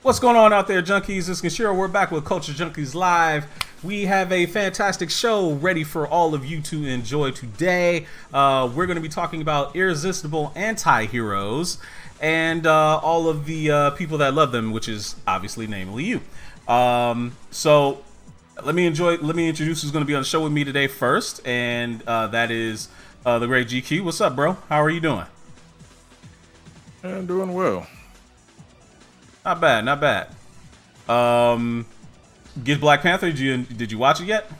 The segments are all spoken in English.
What's going on out there, Junkies? It's Kishiro. We're back with Culture Junkies Live. We have a fantastic show ready for all of you to enjoy today. We're going to be talking about irresistible anti-heroes and all of the people that love them, which is obviously namely you. So let me introduce who's going to be on the show with me today first, and that is the great GQ. What's up, bro? How are you doing? I'm doing well. Not bad, not bad. Get Black Panther. Did you watch it yet?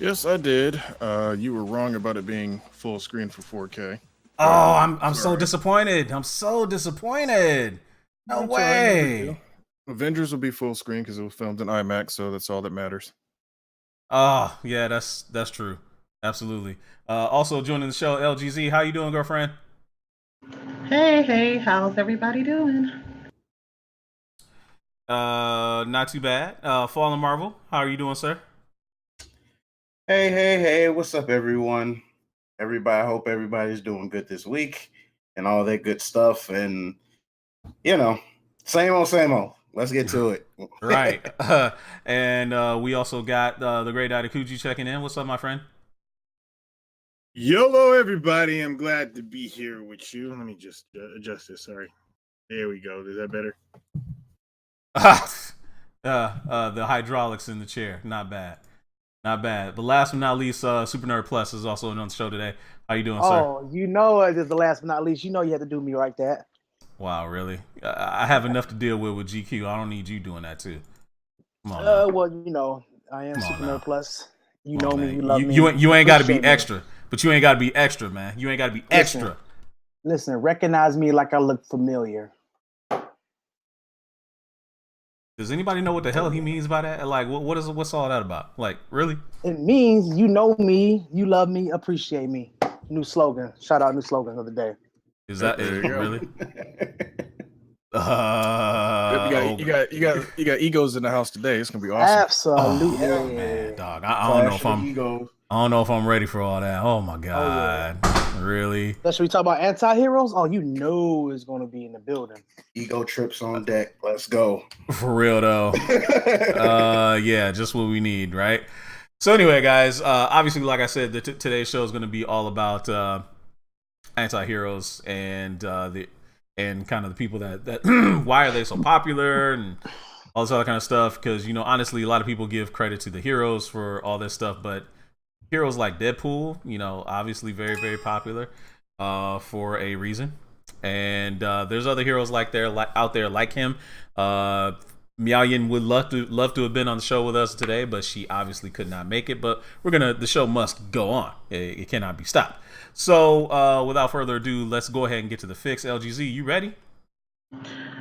Yes, I did. You were wrong about it being full screen for 4K. Oh, I'm so disappointed. I'm so disappointed. No way. Avengers will be full screen because it was filmed in IMAX, so that's all that matters. Oh, yeah, that's true. Absolutely. Also joining the show, LGZ. How you doing, girlfriend? Hey, how's everybody doing? Not too bad. Fallen Marvel, how are you doing, sir? Hey, what's up, everyone? Everybody, I hope everybody's doing good this week and all that good stuff. And, same old. Let's get to it. Right. And we also got the great Adakuji checking in. What's up, my friend? YOLO, everybody. I'm glad to be here with you. Let me just adjust this. Sorry. There we go. Is that better? The hydraulics in the chair. Not bad. Not bad. But last but not least, Super Nerd Plus is also on the show today. How you doing, sir? Oh, you know it is the last but not least. You know you have to do me like that. Wow, really? I have enough to deal with GQ. I don't need you doing that too. Come on. Now. Well, you know, I am Come on Super now. Nerd Plus. You Come know on, me, man. you love me. You ain't got to be Appreciate me. extra, but you ain't got to be extra, man. You ain't got to be extra. Listen, recognize me like I look familiar. Does anybody know what the hell he means by that? Like, what's all that about? Like, really? It means you know me, you love me, appreciate me. New slogan. Shout out new slogan of the day. Is that There you go. really? You got egos in the house today. It's gonna be awesome. Absolutely. Oh, man, dog. I don't know if I don't know if I'm ready for all that. Oh my god. Really? Especially we talk about anti-heroes. Oh, you know it's gonna be in the building. Ego trips on deck. Let's go. For real though. Yeah, just what we need, right? So anyway, guys, obviously, like I said, today's show is going to be all about anti-heroes and kind of the people that why are they so popular and all this other kind of stuff. Because honestly, a lot of people give credit to the heroes for all this stuff, but heroes like Deadpool, obviously very, very popular for a reason. And there's other heroes out there like him. Miao-Yin would love to have been on the show with us today, but she obviously could not make it. But the show must go on. It cannot be stopped. So without further ado, let's go ahead and get to the fix. LGZ, you ready?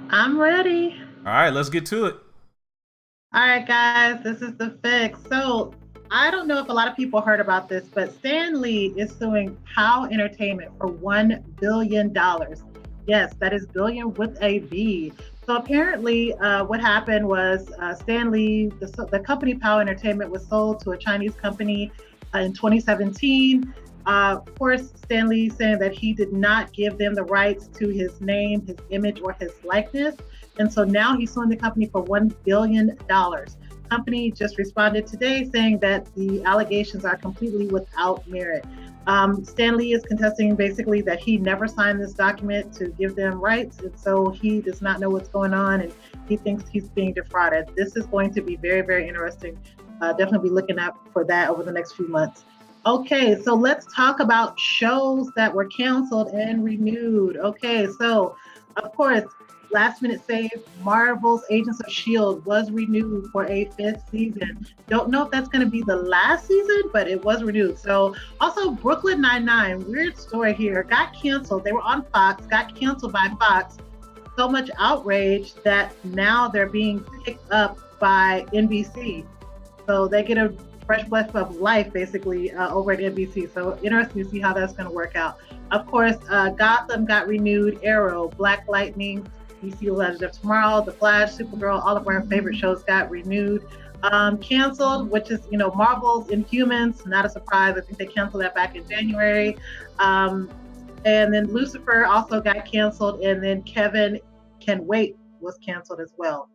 I'm ready. All right, let's get to it. All right, guys, this is the fix. So I don't know if a lot of people heard about this, but Stan Lee is suing POW Entertainment for $1 billion. Yes, that is billion with a B. So apparently what happened was Stan Lee, the company POW Entertainment was sold to a Chinese company in 2017. Of course, Stan Lee saying that he did not give them the rights to his name, his image, or his likeness. And so now he's suing the company for $1 billion. Company just responded today saying that the allegations are completely without merit. Stan Lee is contesting basically that he never signed this document to give them rights, and so he does not know what's going on, and he thinks he's being defrauded. This is going to be very, very interesting. Definitely be looking out for that over the next few months. Okay, so let's talk about shows that were canceled and renewed. Okay, so of course, last minute save, Marvel's Agents of S.H.I.E.L.D. was renewed for a 5th season. Don't know if that's going to be the last season, but it was renewed. So also Brooklyn Nine-Nine, weird story here, got canceled. They were on Fox, got canceled by Fox. So much outrage that now they're being picked up by NBC. So they get a fresh breath of life basically over at NBC. So interesting to see how that's going to work out. Of course, Gotham got renewed, Arrow, Black Lightning, DC Legends of Tomorrow, The Flash, Supergirl, all of our favorite shows got renewed. Canceled, which is, Marvel's Inhumans, not a surprise. I think they canceled that back in January. And then Lucifer also got canceled. And then Kevin Can Wait was canceled as well.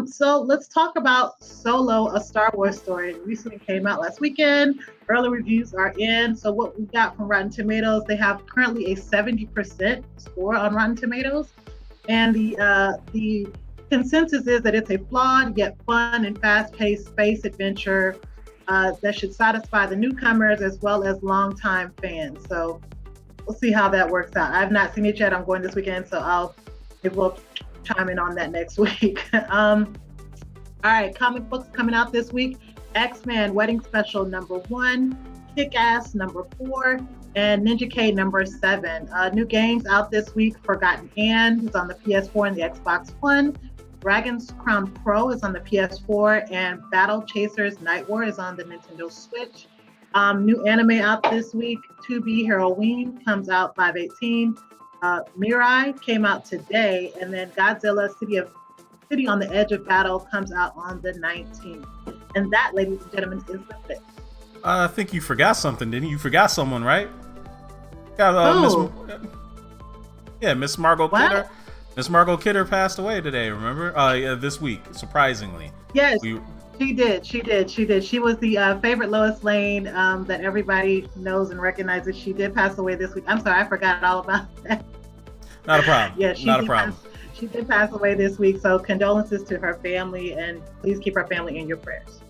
So let's talk about Solo, a Star Wars story. It recently came out last weekend. Early reviews are in. So what we got from Rotten Tomatoes, they have currently a 70% score on Rotten Tomatoes. And the consensus is that it's a flawed yet fun and fast-paced space adventure that should satisfy the newcomers as well as longtime fans. So we'll see how that works out. I've not seen it yet. I'm going this weekend, so we'll chime in on that next week. All right, comic books coming out this week. X-Men Wedding Special #1, Kick-Ass #4, and Ninja K #7. New games out this week. Forgotten Anne is on the PS4 and the Xbox One. Dragon's Crown Pro is on the PS4, and Battle Chasers Night War is on the Nintendo Switch. New anime out this week. To Be Heroine comes out 5/18. Mirai came out today, and then Godzilla City on the Edge of Battle comes out on the 19th. And that, ladies and gentlemen, is the fix. I think you forgot something, didn't you? You forgot someone, right? Yeah, Miss Margot Kidder. Miss Margot Kidder passed away today, remember? This week, surprisingly. Yes, she did. She was the favorite Lois Lane that everybody knows and recognizes. She did pass away this week. I'm sorry, I forgot all about that. Not a problem. Yeah, not a problem. She did pass away this week, so condolences to her family, and please keep her family in your prayers.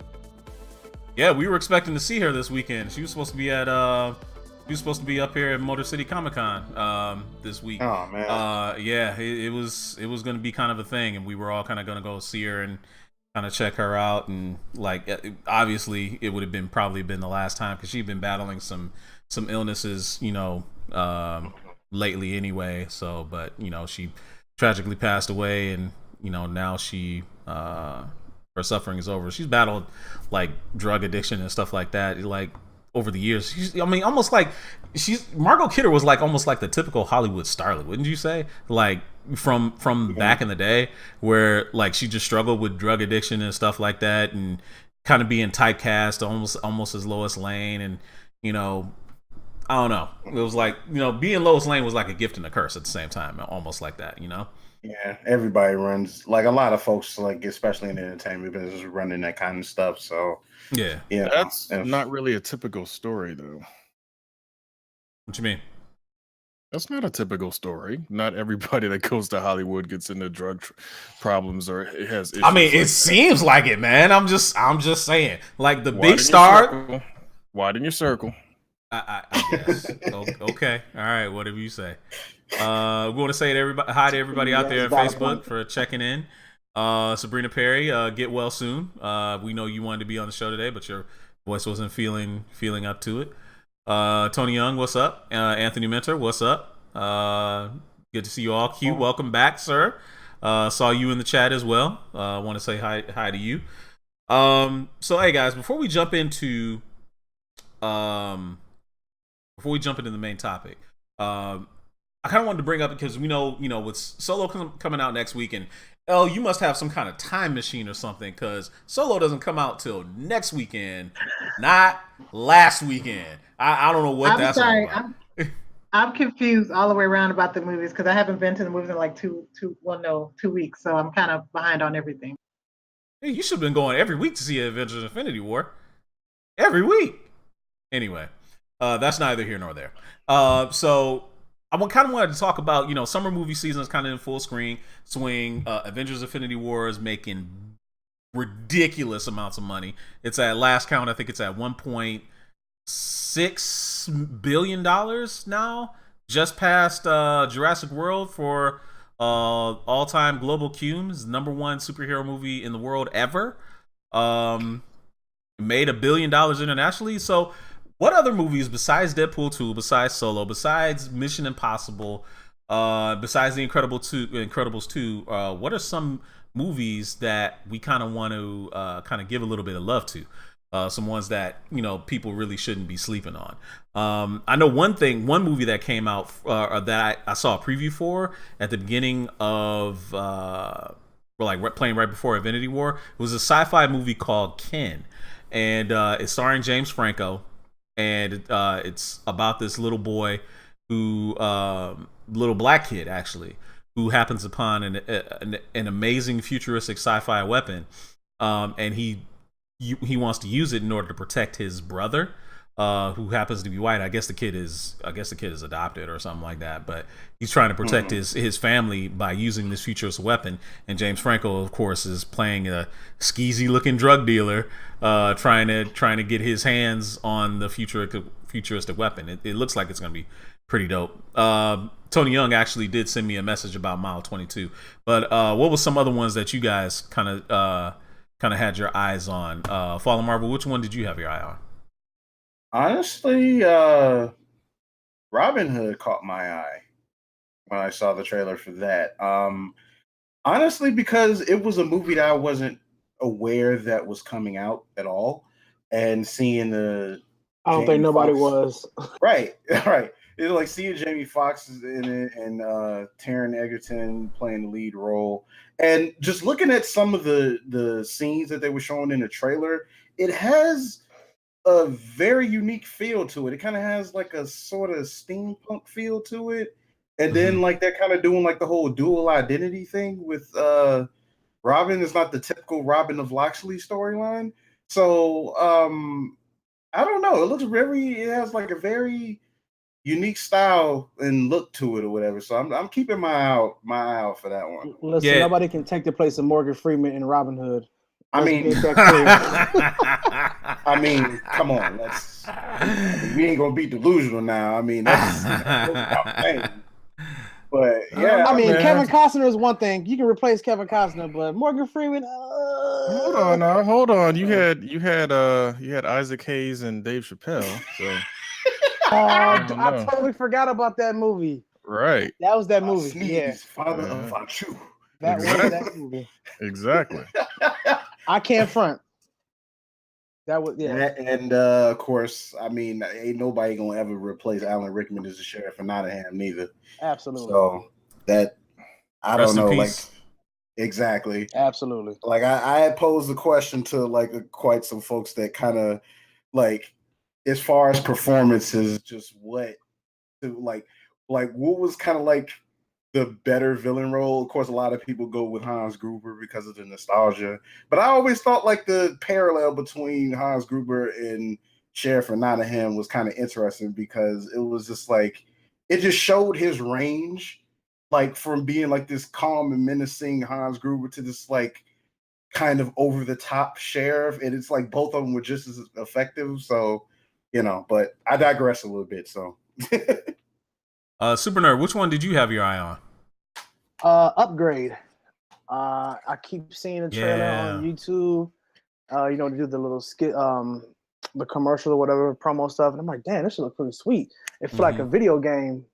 Yeah, we were expecting to see her this weekend. She was supposed to be at she was supposed to be up here at Motor City Comic Con this week. Oh man. Yeah, it was going to be kind of a thing, and we were all kind of going to go see her and kind of check her out, and like obviously it would have been probably been the last time because she'd been battling some illnesses, lately anyway. So, but she tragically passed away, and now she her suffering is over. She's battled like drug addiction and stuff like that, like over the years. Almost like Margot Kidder was like almost like the typical Hollywood starlet, wouldn't you say? Like from back in the day, where like she just struggled with drug addiction and stuff like that, and kind of being typecast almost as Lois Lane, and I don't know. It was like being Lois Lane was like a gift and a curse at the same time, almost like that, Yeah, everybody runs, like a lot of folks, like especially in the entertainment business, running that kind of stuff. So yeah. That's not really a typical story, though. What you mean? That's not a typical story. Not everybody that goes to Hollywood gets into drug problems or it has issues. I mean, like it that. seems like it, man. I'm just saying, like the Widen big star. Widen your circle. I guess. Okay. All right. Whatever you say. We want to say hi to everybody out there on Facebook for checking in. Sabrina Perry, get well soon. We know you wanted to be on the show today, but your voice wasn't feeling up to it. Tony Young, what's up? Anthony Mentor, what's up? Good to see you all. Q, welcome back, sir. Saw you in the chat as well. Want to say hi to you. So hey guys, before we jump into the main topic, I kind of wanted to bring up, because we know, with Solo coming out next week, and you must have some kind of time machine or something, because Solo doesn't come out till next weekend, not last weekend. I don't know what that's all about. I'm confused all the way around about the movies, because I haven't been to the movies in like 2 weeks, so I'm kind of behind on everything. Hey, you should have been going every week to see Avengers Infinity War. Every week. Anyway, that's neither here nor there. So I kind of wanted to talk about, summer movie season is kind of in full swing. Avengers Infinity War is making ridiculous amounts of money. It's at last count, I think it's at $1.6 billion now, just past Jurassic World for all-time global cumes, number one superhero movie in the world ever. Made $1 billion internationally. So what other movies besides Deadpool 2, besides Solo, besides Mission Impossible, besides The Incredibles 2, what are some movies that we kind of want to kind of give a little bit of love to? Some ones that people really shouldn't be sleeping on. I know one movie that came out that I saw a preview for at the beginning of playing right before Infinity War. It was a sci-fi movie called K.I.N, and it's starring James Franco, and it's about this little boy who little black kid actually, who happens upon an amazing futuristic sci-fi weapon, and he wants to use it in order to protect his brother, who happens to be white. I guess the kid is adopted or something like that, but he's trying to protect his family by using this futuristic weapon. And James Franco, of course, is playing a skeezy looking drug dealer, trying to get his hands on the futuristic weapon. It looks like it's going to be pretty dope. Tony Young actually did send me a message about Mile 22. But what was some other ones that you guys kind of had your eyes on? Fallen Marvel, which one did you have your eye on? Honestly, Robin Hood caught my eye when I saw the trailer for that. Honestly, because it was a movie that I wasn't aware that was coming out at all, and seeing the I don't think nobody was. Right. It was like seeing Jamie Foxx in it, and Taron Egerton playing the lead role, and just looking at some of the scenes that they were showing in the trailer, it has a very unique feel to it. It kind of has like a sort of steampunk feel to it, and then like they're kind of doing like the whole dual identity thing with Robin is not the typical Robin of Loxley storyline. So I don't know. It has like a very unique style and look to it or whatever. So I'm keeping my eye out for that one. Listen, nobody can take the place of Morgan Freeman in Robin Hood. I Let's mean, get that clear. I mean, come on, we ain't gonna be delusional now. I mean, that's insane. But yeah, I mean, man. Kevin Costner is one thing. You can replace Kevin Costner, but Morgan Freeman. Hold on now, hold on. You had Isaac Hayes and Dave Chappelle. So I totally forgot about that movie. right. That was that movie. Sneeze, Yeah, father of Achu. that Exactly. was that movie. Exactly. I can't front. That was And of course, I mean, ain't nobody gonna ever replace Alan Rickman as the sheriff of Nottingham neither. Absolutely. So that I Rest don't in know, peace. like exactly. Absolutely. Like I had posed the question to like quite some folks that kind of like, as far as performances, just what to like what was kind of like the better villain role. Of course, a lot of people go with Hans Gruber because of the nostalgia, but I always thought like the parallel between Hans Gruber and Sheriff of Nottingham was kind of interesting because it was just like it just showed his range, like from being like this calm and menacing Hans Gruber to this like kind of over the top sheriff, and it's like both of them were just as effective. So, but I digress a little bit. So, Super Nerd, which one did you have your eye on? Upgrade. I keep seeing the trailer on YouTube. To do the little skit, the commercial or whatever promo stuff, and I'm like, damn, this should look pretty sweet. It feel like a video game,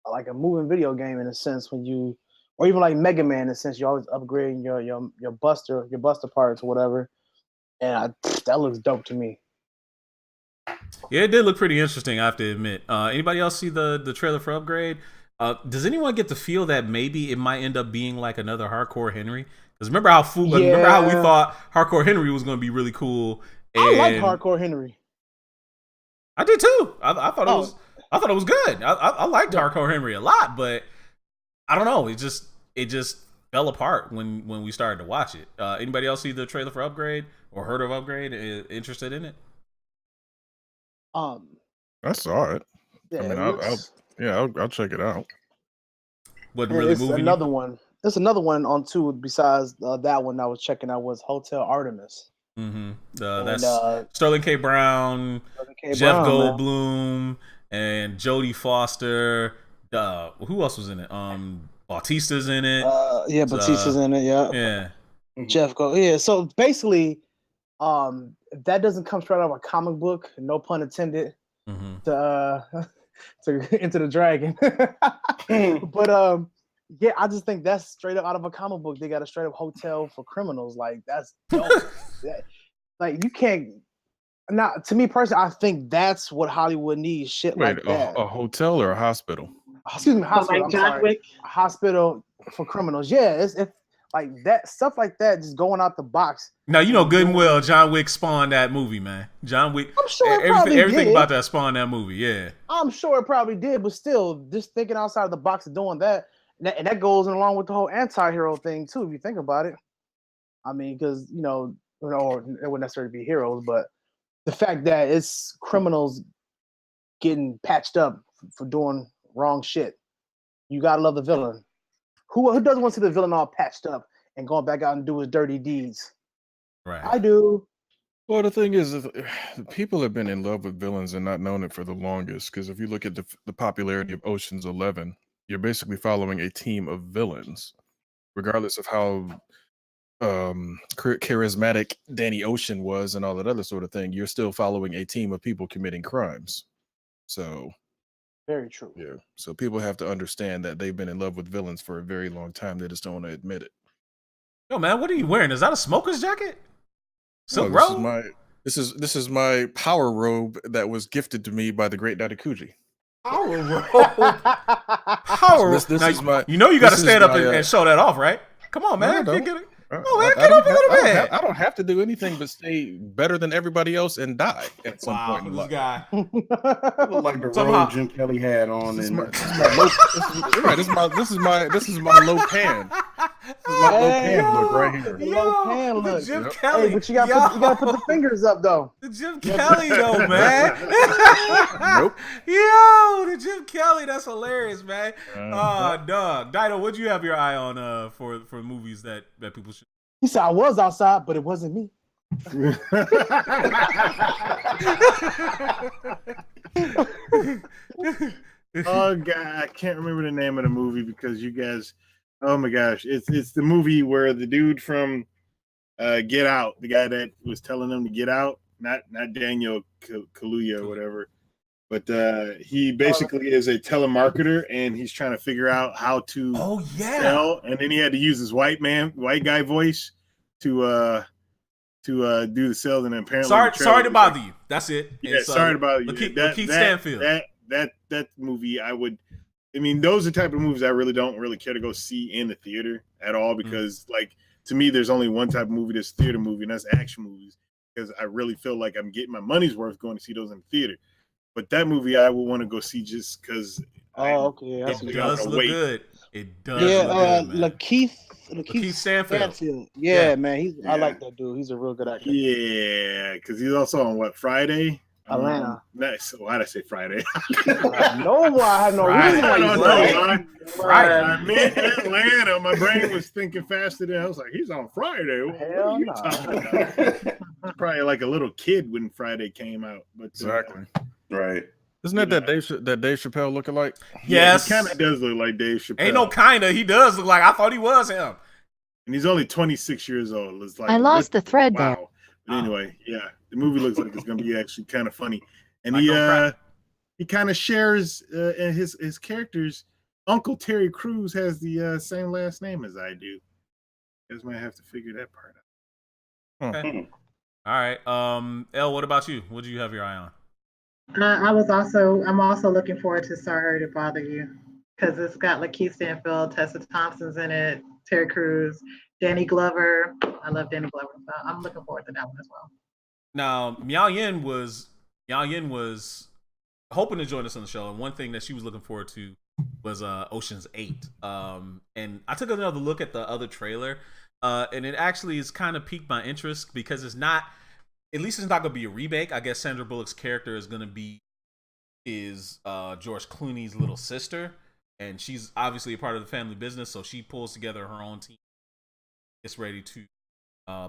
like a moving video game in a sense. Or even like Mega Man in a sense, you're always upgrading your buster parts or whatever, and that looks dope to me. Yeah, it did look pretty interesting, I have to admit. Anybody else see the trailer for Upgrade? Does anyone get the feel that maybe it might end up being like another Hardcore Henry? Because remember how we thought Hardcore Henry was going to be really cool. I like Hardcore Henry. I did too. I thought it was good. I liked Hardcore Henry a lot, but I don't know. It just fell apart when we started to watch it. Anybody else see the trailer for Upgrade or heard of Upgrade? Interested in it? I saw it. Yeah, I mean, I'll check it out. What really moving another you? one. There's another one on too besides that one I was checking out was Hotel Artemis. Mm-hmm. That's Sterling K. Brown, Jeff Goldblum, and Jodie Foster. Who else was in it? Bautista's in it. Bautista's in it. Yeah. Yeah. Jeff Gold. Yeah. So basically, that doesn't come straight out of a comic book. No pun intended. Mm-hmm. To Into the Dragon. But yeah, I just think that's straight up out of a comic book. They got a straight up hotel for criminals. Like that's dope. Like you can't. Now, to me personally, I think that's what Hollywood needs. Shit like that. A hotel or a hospital? Excuse me, hospital. Like John Wick. A hospital for criminals. Yeah, it's like that stuff like that. Just going out the box. Now you know good and well John Wick spawned that movie, man. John Wick. I'm sure everything about that spawned that movie. Yeah. I'm sure it probably did, but still, just thinking outside of the box and doing that. And that goes along with the whole anti-hero thing too, if you think about it. I mean, because it wouldn't necessarily be heroes, but the fact that it's criminals getting patched up for doing wrong shit, you gotta love the villain. Who doesn't want to see the villain all patched up and going back out and do his dirty deeds? Right. I do. Well, the thing is, people have been in love with villains and not known it for the longest. Because if you look at the popularity of Ocean's 11, you're basically following a team of villains, regardless of how charismatic Danny Ocean was and all that other sort of thing. You're still following a team of people committing crimes. So, very true. Yeah. So people have to understand that they've been in love with villains for a very long time. They just don't want to admit it. Yo, man, what are you wearing? Is that a smoker's jacket? So this is my power robe that was gifted to me by the great Dadakuji. Power robe. Power robe. This is my. You know you got to stand up and show that off, right? Come on, man. Get up a little bit. I don't have to do anything but stay better than everybody else and die at some point in life. Guy. Look like the robe Jim Kelly had on. This is my low pan. This is my low pan look right here. Low pan look. Jim Kelly. Hey, but you gotta put the fingers up though. The Jim Kelly though, man. Nope. Yo, the Jim Kelly. That's hilarious, man. Dog. Dido, what'd you have your eye on for movies that people should? He said, I was outside, but it wasn't me. Oh god, I can't remember the name of the movie because you guys. Oh my gosh, it's the movie where the dude from Get Out, the guy that was telling them to get out, not Daniel Kaluuya or whatever, but he basically is a telemarketer and he's trying to figure out how to sell, and then he had to use his white guy voice to do the sales, and apparently sorry to bother you. That's it. Yeah, sorry to bother you. Lakeith Stanfield. That movie, I mean, those are the type of movies I really don't care to go see in the theater at all because, like, to me, there's only one type of movie that's theater movie, and that's action movies. Because I really feel like I'm getting my money's worth going to see those in the theater. But that movie, I would want to go see just because. Okay, it does look good. It does. Yeah, look good, Lakeith Stanfield. Yeah, man, I like that dude. He's a real good actor. Yeah, because he's also on Friday. Atlanta. Nice. Why did I say Friday? No, I have no reason why you said Friday. I meant Atlanta. My brain was thinking faster than I was like, he's on Friday. Hell no. It's probably like a little kid when Friday came out. But Exactly. Right. Isn't that Dave Chappelle lookalike? Yes. He kind of does look like Dave Chappelle. Ain't no kinda. He does look like. I thought he was him. And he's only 26 years old. It's like, I lost the thread there. Wow. But anyway, yeah, the movie looks like it's going to be actually kind of funny. And Like he kind of shares his characters. Uncle Terry Crews has the same last name as I do. You guys might have to figure that part out. Okay. All right. Elle, what about you? What do you have your eye on? I'm also looking forward to Sorry to Bother You because it's got Lakeith Stanfield, Tessa Thompson's in it, Terry Crews, Danny Glover. I love Danny Glover, so I'm looking forward to that one as well. Now, Miao Yin was hoping to join us on the show, and one thing that she was looking forward to was Ocean's 8. And I took another look at the other trailer, and it actually has kind of piqued my interest because it's not going to be a remake. I guess Sandra Bullock's character is going to be George Clooney's little sister, and she's obviously a part of the family business, so she pulls together her own team. It's ready to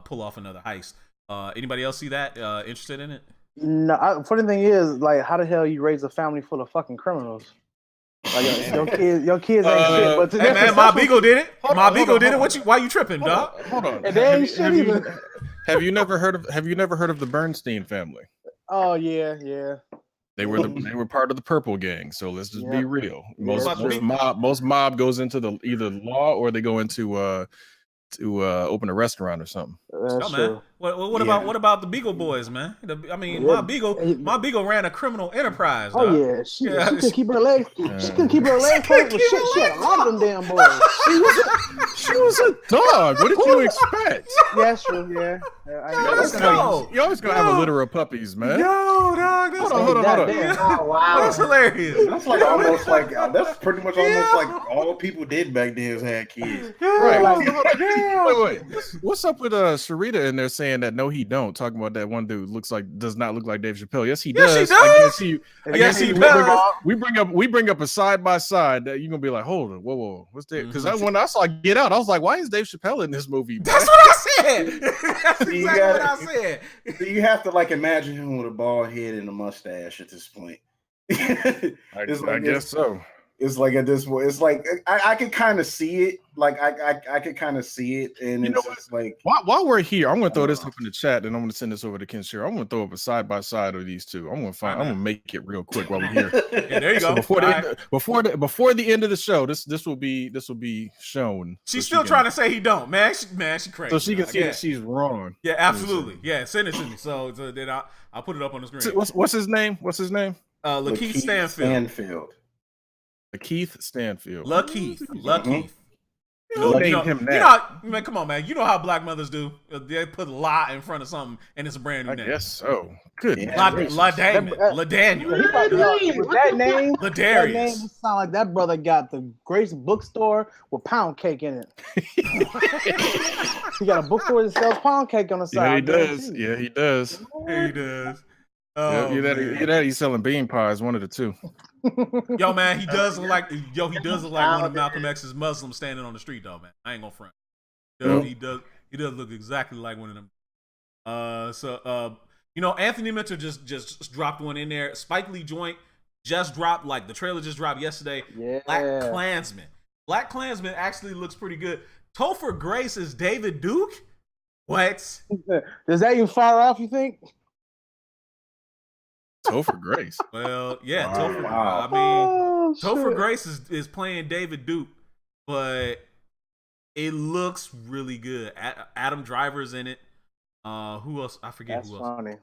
pull off another heist. Anybody else see that? Interested in it? No. Funny thing is, like, how the hell you raise a family full of fucking criminals? Like your kids ain't shit. But hey man, My Beagle did it. My Beagle did it. Why you tripping, dog? Hold on. And they ain't shit either. Have you never heard of the Bernstein family? Oh yeah. They were part of the Purple Gang. So let's just be real. Yeah, Most mob goes into either law or they go into to open a restaurant or something. That's man. true. What about the Beagle Boys, man? My Beagle ran a criminal enterprise. Dog. Oh yeah, she couldn't keep her legs. She couldn't keep her legs closed. She had a lot of them damn boys. She was a dog. What did you expect? Yeah, that's true. Yeah. You always gonna have a litter of puppies, man. Yo, dog. That's Hold on. Oh wow, that's hilarious. That's like almost like that's pretty much almost like all people did back then was had kids. Right. Like, Wait. What's up with Sarita in there saying that no, he don't? Talking about that one dude does not look like Dave Chappelle. Yes, he does. Yes, he does. We bring up a side by side that you're gonna be like, hold on, whoa, what's that? Because when I saw Get Out, I was like, why is Dave Chappelle in this movie? Bro? That's what I said. That's exactly what I said. You have to like imagine him with a bald head and a mustache at this point. I guess so. It's like at this point, it's like I can kind of see it. Like I could kind of see it, and it's just like while we're here, I'm gonna throw this up in the chat, and I'm gonna send this over to Kenshiro. I'm gonna throw up a side by side of these two. I'm gonna make it real quick while we're here. Yeah, there you go. Before the end of the show, this will be shown. She's still trying to say he don't, man. She crazy. So she can see that she's wrong. Yeah, absolutely. Yeah, send it to me. So then I'll put it up on the screen. What's his name? Lakeith Stanfield. Lakeith Stanfield. Lakeith. Man, come on, man. You know how black mothers do. They put "la" in front of something, and it's a brand new name. I guess so. Good. LaDaniel. That name. Ladarius. That name sound like that brother got the Grace bookstore with pound cake in it. He got a bookstore that sells pound cake on the side. Yeah, he does. Yeah, he does. He does. Oh, he's selling bean pies, one of the two. Yo, man, he does look like one of Malcolm X's Muslims standing on the street, though, man. I ain't gonna front. He He does look exactly like one of them. Anthony Minter just dropped one in there. Spike Lee joint just dropped, like the trailer just dropped yesterday. Yeah. Black Klansman actually looks pretty good. Topher Grace is David Duke. What? Does that even fire off, you think? Topher Grace. Well, yeah, Wow. Topher. Wow. I mean, Topher shit. Grace is playing David Duke, but it looks really good. Adam Driver's in it. Who else? I forget That's who else. funny.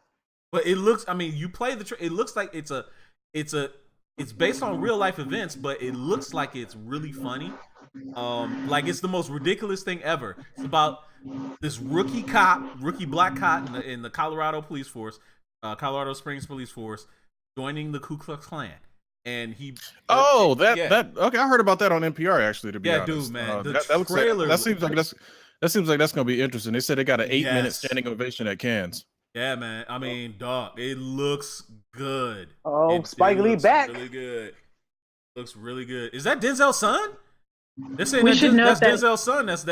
But it looks. I mean, you play it looks like it's based on real life events, but it looks like it's really funny. Like it's the most ridiculous thing ever. It's about this rookie black cop in the Colorado police force, Colorado Springs police force, joining the Ku Klux Klan, and he. Okay, I heard about that on NPR actually. To be honest, dude, man, that seems like that's gonna be interesting. They said they got an 8-minute standing ovation at Cannes. Yeah, man. I mean, dog, it looks good. Spike Lee back. Really good. Looks really good. Is that Denzel's son? They're saying We should know that's that- Denzel's son. That's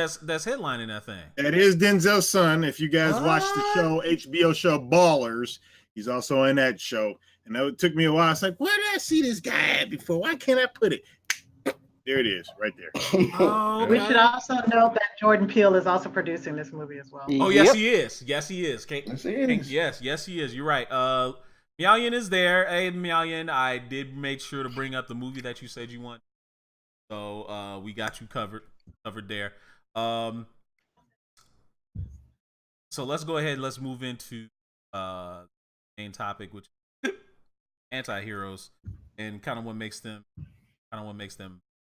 headlining that thing. That is Denzel's son. If you guys watch the show, HBO show Ballers, he's also in that show. And it took me a while. I was like, where did I see this guy at before? Why can't I put it? There it is, right there. Oh, We should also know that Jordan Peele is also producing this movie as well. Oh, yes, he is. Yes, he is. Yes, he is. Yes, he is. You're right. Miao-Yin is there. Hey, Miao-Yin, I did make sure to bring up the movie that you said you want. So we got you covered there. So let's go ahead. Let's move into the main topic, which is anti-heroes and kind of what makes them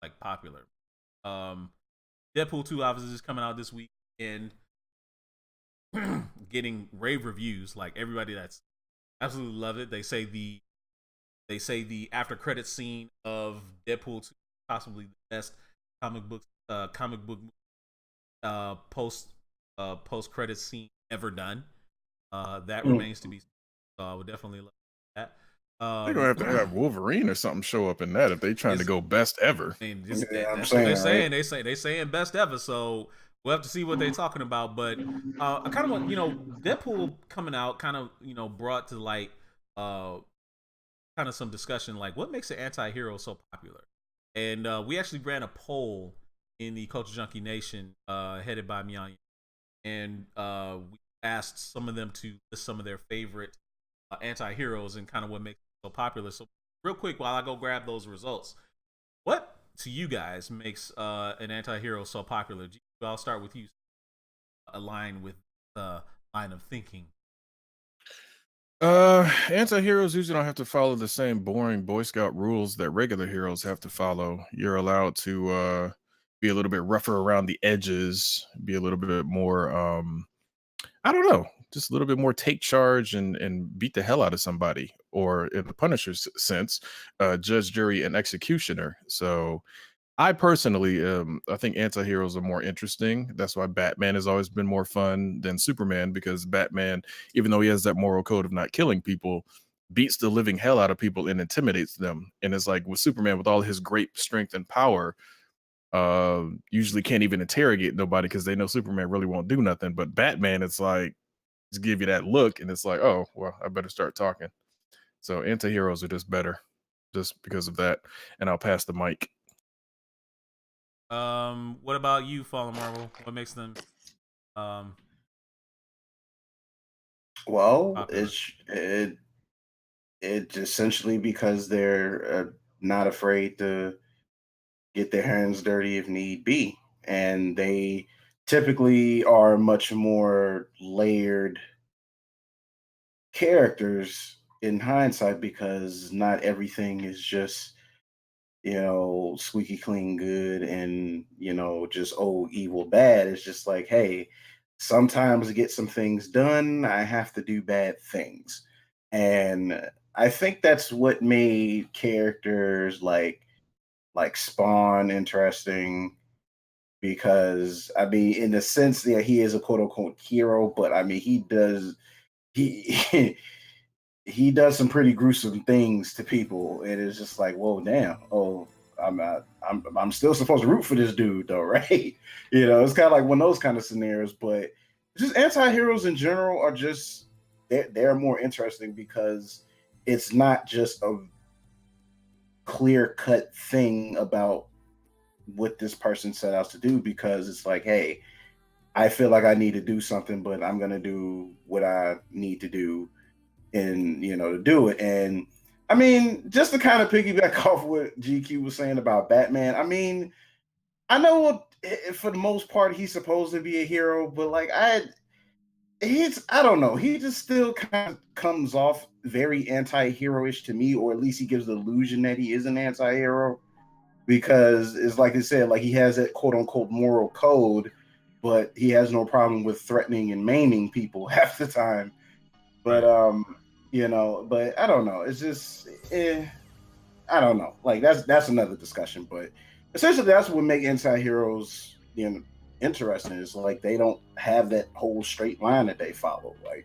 like popular. Deadpool 2 obviously is coming out this week and getting rave reviews. Like everybody that's absolutely love it. They say the after credit scene of Deadpool 2 possibly the best comic book post credit scene ever done. That remains to be seen. So I would definitely love that. They're gonna have to have Wolverine or something show up in that if they're trying to go best ever. I mean, that's what they're saying. They're saying best ever. So we'll have to see what they're talking about. But I kind of want, Deadpool coming out kind of, brought to light kind of some discussion like what makes an anti-hero so popular. And we actually ran a poll in the Culture Junkie Nation headed by Miao-Yin. And we asked some of them to list some of their favorite anti-heroes and kind of what makes them so popular. So real quick, while I go grab those results, what to you guys makes an anti-hero so popular? I'll start with you. Align with the line of thinking. Anti-heroes usually don't have to follow the same boring Boy Scout rules that regular heroes have to follow. You're allowed to be a little bit rougher around the edges, be a little bit more I don't know, just a little bit more take charge and beat the hell out of somebody, or in the Punisher's sense, judge, jury, and executioner. So I personally, I think anti-heroes are more interesting. That's why Batman has always been more fun than Superman, because Batman, even though he has that moral code of not killing people, beats the living hell out of people and intimidates them. And it's like with Superman, with all his great strength and power, usually can't even interrogate nobody because they know Superman really won't do nothing. But Batman, it's like, just give you that look and it's like, oh, well, I better start talking. So anti-heroes are just better just because of that. And I'll pass the mic. What about you, Fallen Marvel? What makes them Well, popular? it's essentially because they're not afraid to get their hands dirty if need be, and they typically are much more layered characters in hindsight, because not everything is just squeaky clean good and just evil bad. It's just like, hey, sometimes to get some things done I have to do bad things. And I think that's what made characters like Spawn interesting, because I mean, in the sense that he is a quote unquote hero, but I mean he he does some pretty gruesome things to people. It is just like, whoa, damn. Oh, I'm still supposed to root for this dude though, right? It's kind of like one of those kind of scenarios. But just anti-heroes in general are just they're more interesting because it's not just a clear-cut thing about what this person set out to do, because it's like, hey, I feel like I need to do something, but I'm gonna do what I need to do, and to do it. And I mean, just to kind of piggyback off what GQ was saying about Batman, I mean, I know for the most part he's supposed to be a hero, but like I don't know, he just still kind of comes off very anti-hero-ish to me, or at least he gives the illusion that he is an anti-hero, because it's like I said, like he has that quote-unquote moral code, but he has no problem with threatening and maiming people half the time. But but I don't know. It's just I don't know. Like that's another discussion. But essentially, that's what makes anti-heroes interesting. Is like they don't have that whole straight line that they follow. Like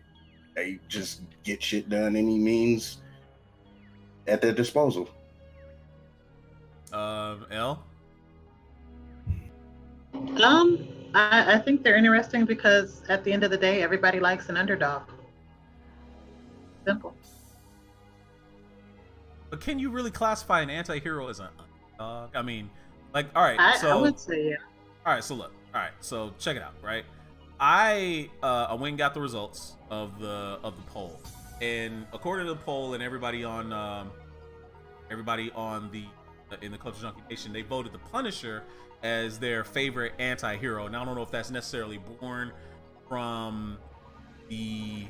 they just get shit done any means at their disposal. L. I think they're interesting because at the end of the day, everybody likes an underdog. Simple. But can you really classify an anti-hero as an underdog? I mean, like, all right, I would say, yeah. All right, so look, all right, so check it out, right? I went and got the results of the poll, and according to the poll and everybody on the in the Culture Junkie Nation, they voted the Punisher as their favorite anti-hero. Now I don't know if that's necessarily born from the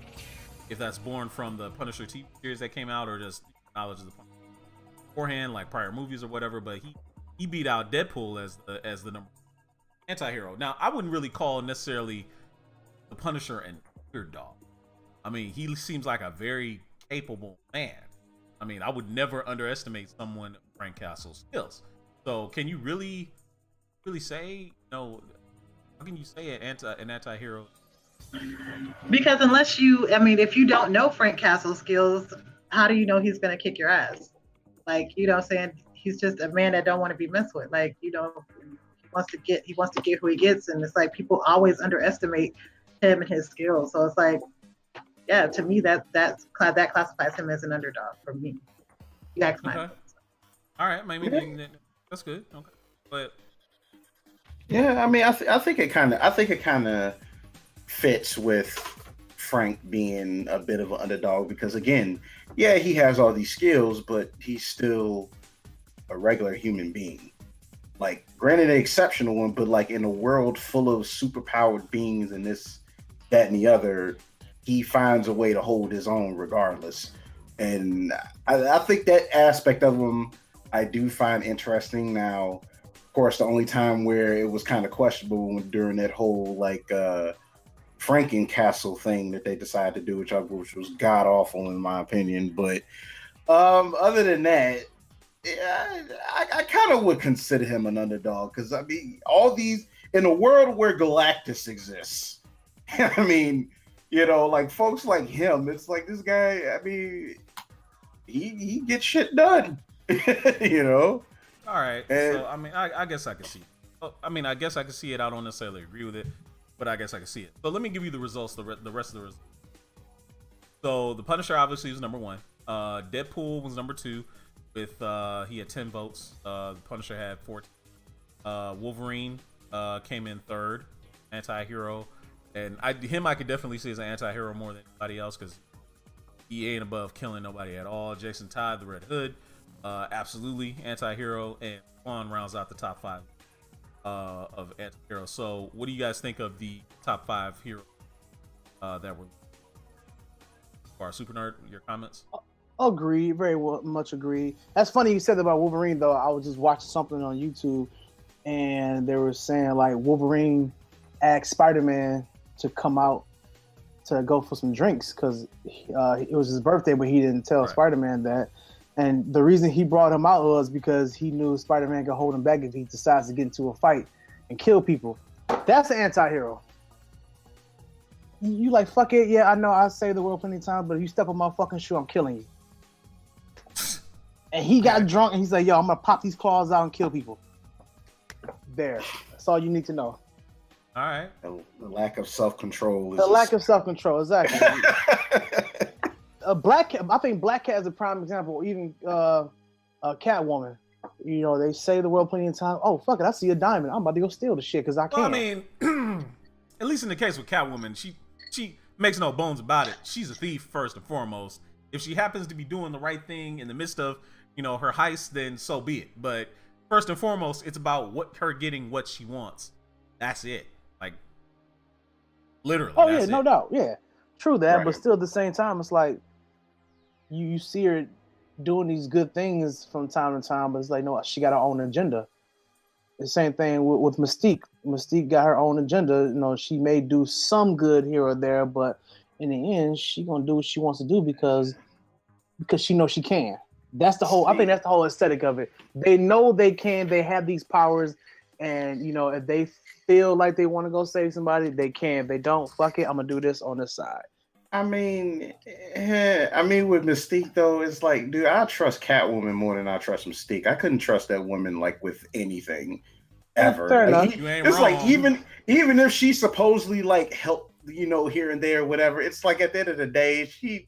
Punisher TV series that came out, or just knowledge of the Punisher beforehand, like prior movies or whatever. But he beat out Deadpool as the number anti-hero. Now I wouldn't really call necessarily the Punisher an underdog. I mean, he seems like a very capable man. I mean, I would never underestimate someone of Frank Castle's skills. So can you really say, how can you say an anti-hero? Because if you don't know Frank Castle's skills, how do you know he's going to kick your ass? Like, what I'm saying? He's just a man that don't want to be messed with. Like, he wants to get who he gets. And it's like, people always underestimate him and his skills. So it's like, yeah, to me, that classifies him as an underdog for me. You ask my okay. All right, maybe that's good. Okay, but yeah, I mean, I think it kind of fits with Frank being a bit of an underdog, because again, yeah, he has all these skills, but he's still a regular human being. Like, granted, an exceptional one, but like in a world full of superpowered beings and this, that, and the other, he finds a way to hold his own regardless. And I think that aspect of him I do find interesting. Now, of course, the only time where it was kind of questionable during that whole Frankencastle thing that they decided to do, which was god awful in my opinion. But other than that, yeah, I kind of would consider him an underdog, because I mean, all these in a world where Galactus exists, I mean, like folks like him, it's like this guy. I mean, he gets shit done, All right. So I mean, I guess I could see it. I guess I could see it. I don't necessarily agree with it, but I guess I could see it. So let me give you the results. The rest of the results. So the Punisher obviously was number 1. Deadpool was number 2 with he had 10 votes. The Punisher had 14. Wolverine came in 3rd, anti-hero, and I could definitely see as an anti-hero more than anybody else, because he ain't above killing nobody at all. Jason Todd, the Red Hood, absolutely anti-hero, and Quan rounds out the top 5 of anti-heroes. So what do you guys think of the top 5 heroes that were for Super Nerd? Your comments? Agree, very much agree. That's funny you said that about Wolverine, though. I was just watching something on YouTube, and they were saying like Wolverine asked Spider-Man to come out to go for some drinks because it was his birthday, but he didn't tell Spider-Man that. And the reason he brought him out was because he knew Spider-Man could hold him back if he decides to get into a fight and kill people. That's an anti-hero. You like, fuck it, yeah, I know I saved the world plenty of times, but if you step on my fucking shoe, I'm killing you. and he got drunk and he's like, "Yo, I'm gonna pop these claws out and kill people." There, that's all you need to know. All right. The lack of self-control. The lack of self-control, exactly. I think Black Cat is a prime example. Even Catwoman. You know, they say the world plenty of times. Oh, fuck it! I see a diamond. I'm about to go steal the shit because I can. Well, I mean, at least in the case with Catwoman, she makes no bones about it. She's a thief first and foremost. If she happens to be doing the right thing in the midst of, you know, her heist, then so be it. But first and foremost, it's about her getting what she wants. That's it. Like, literally. Oh yeah, no doubt. Yeah, true that. Right. But still, at the same time, it's like you see her doing these good things from time to time, but it's like, no, she got her own agenda. The same thing with Mystique. Mystique got her own agenda. You know, she may do some good here or there, but in the end, she gonna do what she wants to do because she knows she can. That's the whole. I think that's the whole aesthetic of it. They know they can. They have these powers, and you know, if they feel like they want to go save somebody, they can. If they don't, fuck it. I'm gonna do this on this side. I mean, with Mystique though, it's like, dude, I trust Catwoman more than I trust Mystique. I couldn't trust that woman like with anything ever. Fair Like, enough. it's wrong. Like even if she supposedly like helped, you know, here and there, whatever. It's like at the end of the day, she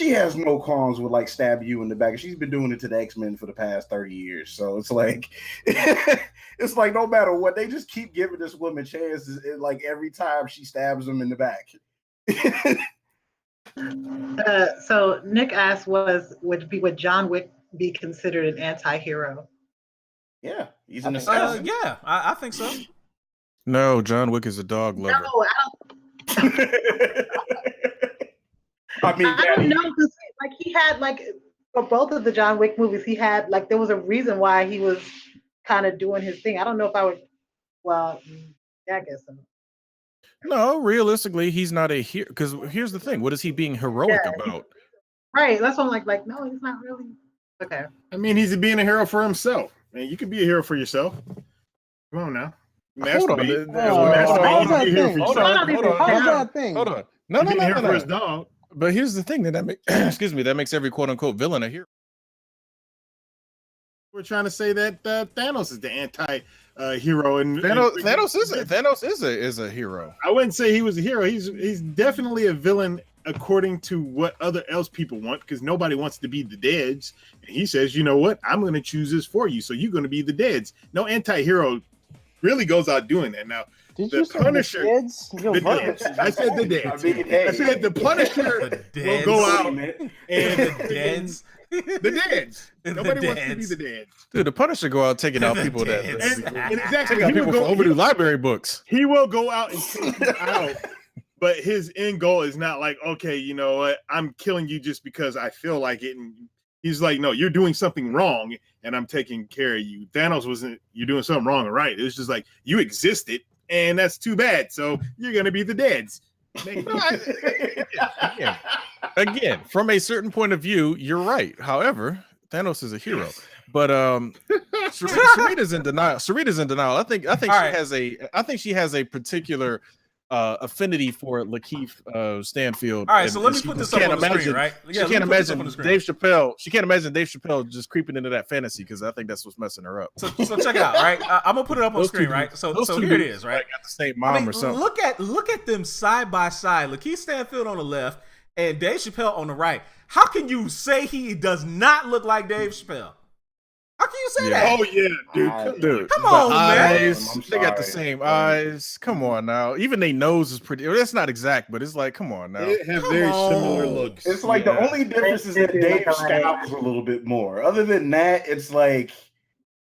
has no qualms with like stab you in the back. She's been doing it to the X-Men for the past 30 years. So it's like it's like no matter what, they just keep giving this woman chances. Like every time she stabs them in the back. So Nick asked, would John Wick be considered an anti-hero? Yeah, he's an assassin. Yeah, I think so. No, John Wick is a dog lover. No, I don't. I mean, I don't know, because like he had like for both of the John Wick movies, he had like there was a reason why he was kind of doing his thing. I don't know if I would. Well, yeah, I guess so. No, realistically, he's not a hero. Because here's the thing: what is he being heroic about? Right, that's what I'm like. No, he's not really. Okay. I mean, he's being a hero for himself. Man, you can be a hero for yourself. Come on now. Hold on. How's that thing? Hold on. No. For his dog. But here's the thing that makes that makes every quote unquote villain a hero. We're trying to say that Thanos is the anti-hero, and Thanos is a hero. I wouldn't say he was a hero. He's definitely a villain according to what other else people want, because nobody wants to be the Deads. And he says, you know what? I'm going to choose this for you, so you're going to be the Deads. No anti-hero really goes out doing that. Now, Did the you say Punisher, the Deads? I said the Deads. I said the Punisher will go out and the Deads. The Deads. Nobody wants to be the Deads. Dude, the Punisher go out taking out people that And exactly, taking out people from overdue library books. He will go out and take you out, but his end goal is not like, okay, you know what, I'm killing you just because I feel like it. And he's like, no, you're doing something wrong, and I'm taking care of you. Thanos wasn't, you're doing something wrong or right. It was just like, you existed, and that's too bad. So you're gonna be the Deads. Again, from a certain point of view, you're right. However, Thanos is a hero. But Sarita's in denial. Sarita's in denial. I think she has a particular affinity for Lakeith Stanfield. All right, so let me put this up on the screen, right? Yeah, she can't imagine Dave Chappelle. She can't imagine Dave Chappelle just creeping into that fantasy, because I think that's what's messing her up. So check it out, right? I'm gonna put it up on the screen, right? So here it is, right? Got the same mom or something. Look at them side by side. Lakeith Stanfield on the left and Dave Chappelle on the right. How can you say he does not look like Dave Chappelle? How can you say that? Oh yeah, dude. Come on, man. They got the same eyes. Come on now. Even their nose is pretty. That's not exact, but it's like, come on now. They have very similar looks. It's like the only difference is that Dave scowls a little bit more. Other than that, it's like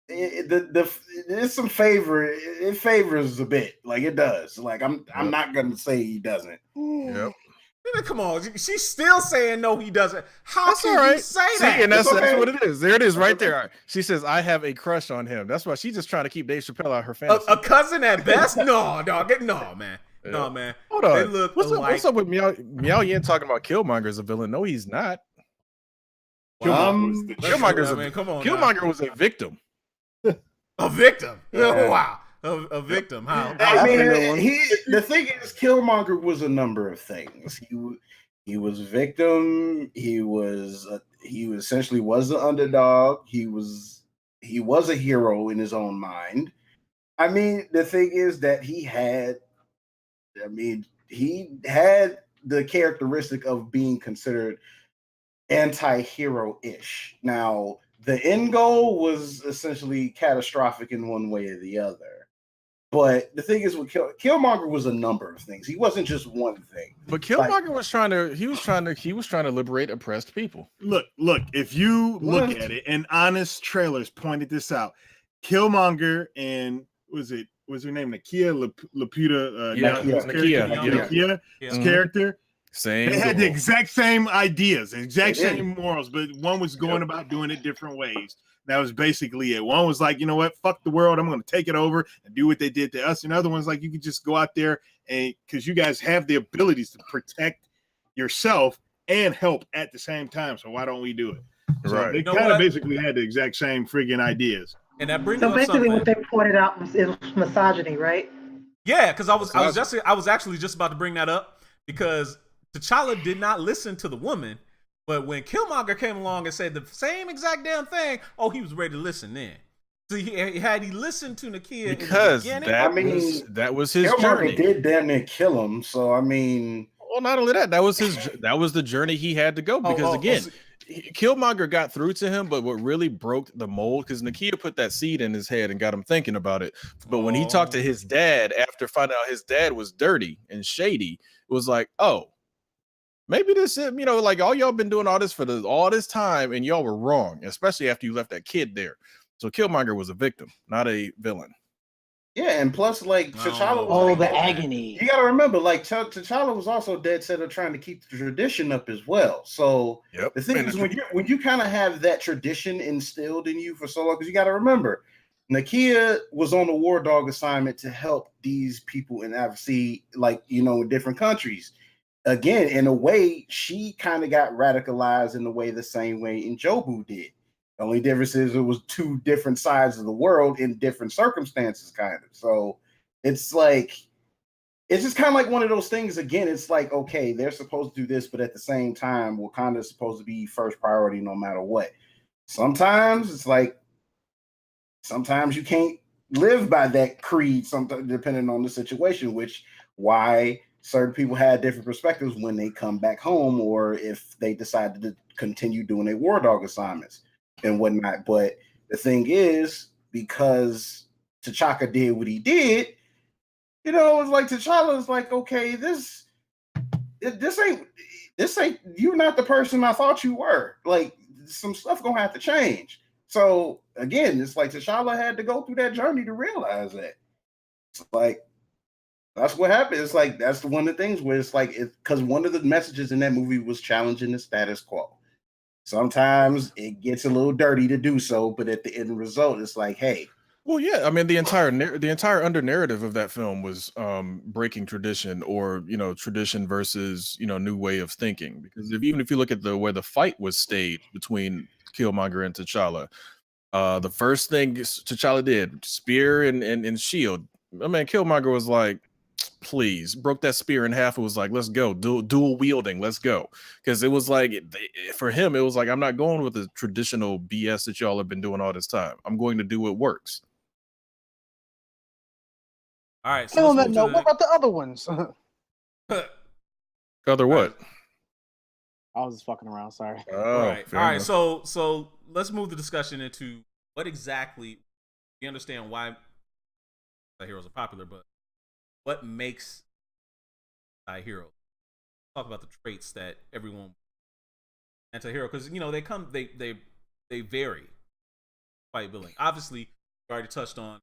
there's some favor. It favors a bit. Like it does. Like I'm not gonna say he doesn't. Yep. Come on, she's still saying no, he doesn't. How that's can you say that? And that's what it is. There it is, right there. She says, "I have a crush on him." That's why she's just trying to keep Dave Chappelle out of her fantasy. A cousin at best? No, dog. No, man. Yeah. No, man. Hold on. They look what's up with Miao Yin talking about Killmonger as a villain? No, he's not. Killmonger was a victim. A victim. Yeah. Wow. A victim. How? I mean, the thing is, Killmonger was a number of things. He was a victim. He essentially was the underdog. He was a hero in his own mind. I mean, the thing is that he had the characteristic of being considered anti-hero-ish. Now, the end goal was essentially catastrophic in one way or the other. But the thing is, with Killmonger was a number of things. He wasn't just one thing. But Killmonger was trying to liberate oppressed people. Look, if you look at it, and honest trailers pointed this out. Killmonger and was her name Nakia Laputa? Nakia's character. Same. They had the exact same ideas, the exact same morals, but one was going about doing it different ways. That was basically it. One was like, you know what, fuck the world, I'm going to take it over and do what they did to us. And the other one's like, you could just go out there and because you guys have the abilities to protect yourself and help at the same time. So why don't we do it? So Right. they kind of basically had the exact same friggin' ideas. And that brings So up basically, something. what they pointed out was misogyny, right? Yeah, because I was actually just about to bring that up because T'Challa did not listen to the woman, but when Killmonger came along and said the same exact damn thing, he was ready to listen then. So had he listened to Nakia because in the beginning, that was his Killmonger journey. Did damn near kill him. So I mean, well, not only that was the journey he had to go because Killmonger got through to him, but what really broke the mold because Nakia put that seed in his head and got him thinking about it. But when he talked to his dad after finding out his dad was dirty and shady, it was like, maybe this is, like all y'all been doing all this for all this time and y'all were wrong, especially after you left that kid there. So Killmonger was a victim, not a villain. Yeah, and plus, like, T'Challa was the agony. You got to remember, like, T'Challa was also dead set of trying to keep the tradition up as well. So the thing is, when you kind of have that tradition instilled in you for so long, because you got to remember, Nakia was on the war dog assignment to help these people in advocacy, like, in different countries. Again, in a way, she kind of got radicalized in the same way N'Jobu did. The only difference is it was two different sides of the world in different circumstances, kind of. So it's like, it's just kind of like one of those things. Again, it's like, okay, they're supposed to do this, but at the same time, Wakanda's supposed to be first priority no matter what. Sometimes it's like, sometimes you can't live by that creed, sometimes depending on the situation, which why certain people had different perspectives when they come back home or if they decided to continue doing their war dog assignments and whatnot. But the thing is, because T'Chaka did what he did, it's like T'Challa is like, okay, this ain't you're not the person I thought you were. Like, some stuff gonna have to change. So again, it's like T'Challa had to go through that journey to realize that. It's like, that's what happened. It's like, that's one of the things where it's like, because one of the messages in that movie was challenging the status quo. Sometimes it gets a little dirty to do so, but at the end result, it's like, hey. Well, yeah, I mean, the entire under narrative of that film was breaking tradition, or tradition versus new way of thinking. Because even if you look at the way the fight was staged between Killmonger and T'Challa, the first thing T'Challa did, spear and shield. I mean, Killmonger was like, please, broke that spear in half. It was like, let's go, dual wielding, let's go. Because it was like, for him, it was like, I'm not going with the traditional BS that y'all have been doing all this time. I'm going to do what works. All right. So what about the other ones? Other what? I was just fucking around. Sorry. All right. So let's move the discussion into what exactly. We understand why heroes are popular, but what makes anti-hero? Talk about the traits that everyone anti-hero, because they vary quite willing. Obviously, we already touched on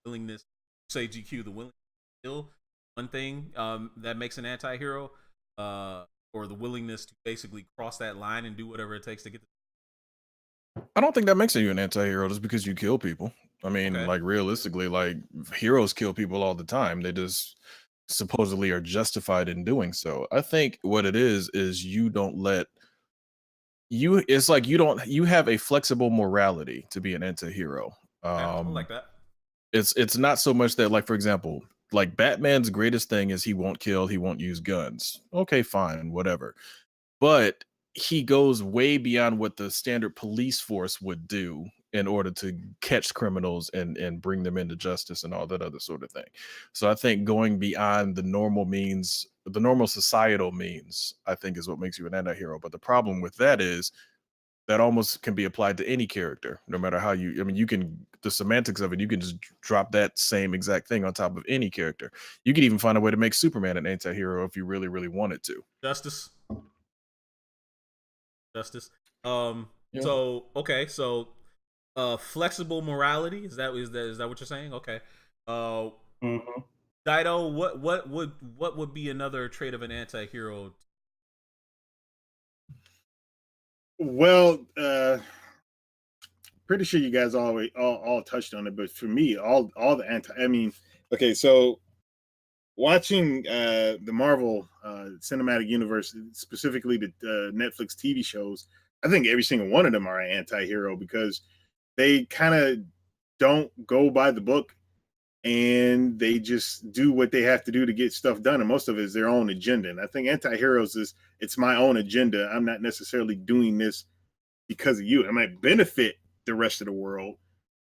willingness. Say GQ, the willingness to kill, one thing that makes an anti-hero, or the willingness to basically cross that line and do whatever it takes to get. I don't think that makes you an anti-hero just because you kill people. I mean, like, realistically, like, heroes kill people all the time. They just supposedly are justified in doing so. I think what it is you don't let you. It's like you have a flexible morality to be an anti-hero. I like that. It's not so much that, like, for example, Like Batman's greatest thing is he won't kill, he won't use guns. Okay, fine, whatever. But he goes way beyond what the standard police force would do in order to catch criminals and bring them into justice and all that other sort of thing. So I think going beyond the normal means, the normal societal means, I think is what makes you an anti-hero. But the problem with that is that almost can be applied to any character, no matter how you, I mean, you can, the semantics of it, you can just drop that same exact thing on top of any character. You could even find a way to make Superman an anti-hero if you really, really wanted to. Justice. Yeah. So okay, so flexible morality, is that what you're saying? Okay. Mhm. Dido, what would be another trait of an anti-hero? Well, pretty sure you guys all touched on it, but for me, all the anti. I mean, okay, so watching the Marvel cinematic universe, specifically the Netflix TV shows, I think every single one of them are an anti-hero because they kind of don't go by the book and they just do what they have to do to get stuff done, and most of it is their own agenda. And I think anti-heroes is, it's my own agenda. I'm not necessarily doing this because of you. I might benefit the rest of the world,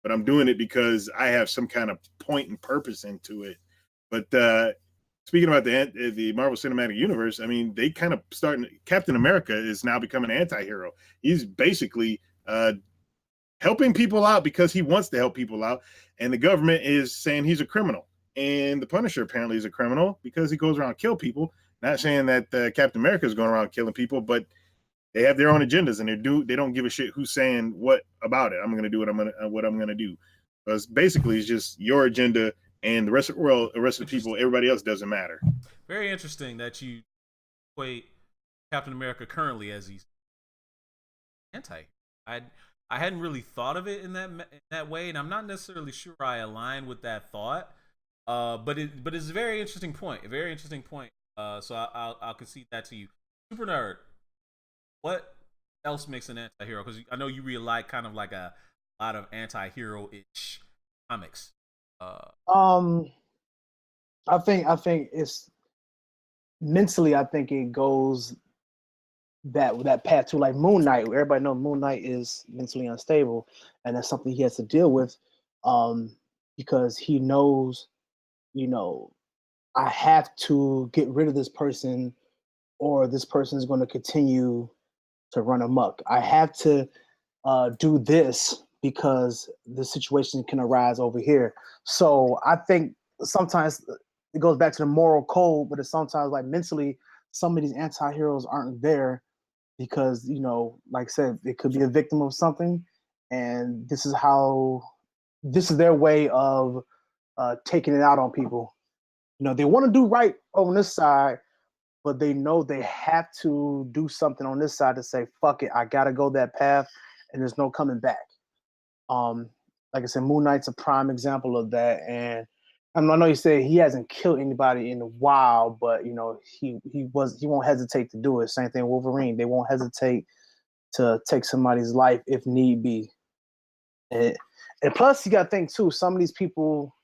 but I'm doing it because I have some kind of point and purpose into it. But speaking about the Marvel Cinematic Universe, I mean, they kind of starting. Captain America is now becoming an anti-hero. He's basically helping people out because he wants to help people out, and the government is saying he's a criminal. And the Punisher apparently is a criminal because he goes around and kill people. Not saying that Captain America is going around killing people, but they have their own agendas, and they don't give a shit who's saying what about it. I'm going to do what I'm going to do. Because basically, it's just your agenda, and the rest of the world, the rest of the people, everybody else doesn't matter. Very interesting that you equate Captain America currently as he's anti. I hadn't really thought of it in that way, and I'm not necessarily sure I align with that thought. But it's a very interesting point. A very interesting point. So I'll concede that to you. Super nerd. What else makes an anti-hero? Because I know you really like kind of like a lot of anti-hero-ish comics. I think it's mentally. I think it goes that path to like Moon Knight. Everybody knows Moon Knight is mentally unstable, and that's something he has to deal with, because he knows, I have to get rid of this person, or this person is going to continue to run amok. I have to do this because the situation can arise over here. So I think sometimes it goes back to the moral code, but it's sometimes like mentally, some of these anti-heroes aren't there because, like I said, it could be a victim of something, and this is their way of taking it out on people. They want to do right on this side, but they know they have to do something on this side to say, fuck it, I gotta go that path, and there's no coming back. Like I said, Moon Knight's a prime example of that. And I know you said he hasn't killed anybody in a while, but he won't hesitate to do it. Same thing with Wolverine. They won't hesitate to take somebody's life if need be. And plus, you got to think too. Some of these people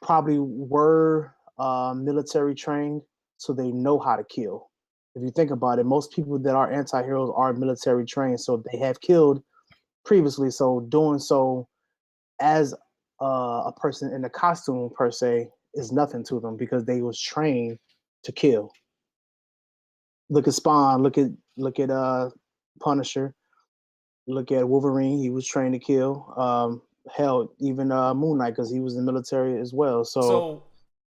probably were military trained, so they know how to kill. If you think about it, most people that are anti-heroes are military trained, so they have killed previously. So doing so as a person in a costume per se is nothing to them because they was trained to kill. Look at Spawn. Look at Punisher. Look at Wolverine. He was trained to kill. Hell, even Moon Knight because he was in the military as well. So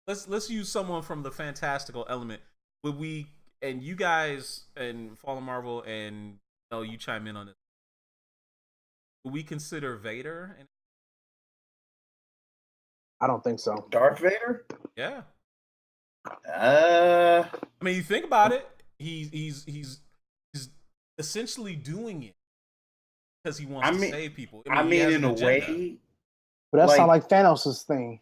let's use someone from the fantastical element. Would we, and you guys and Fallen Marvel, and you chime in on this, would we consider Vader? I don't think so. Darth Vader? Yeah. I mean, you think about it. He's essentially doing it because he wants to save people. I mean in a way. But that sounds like Thanos' thing.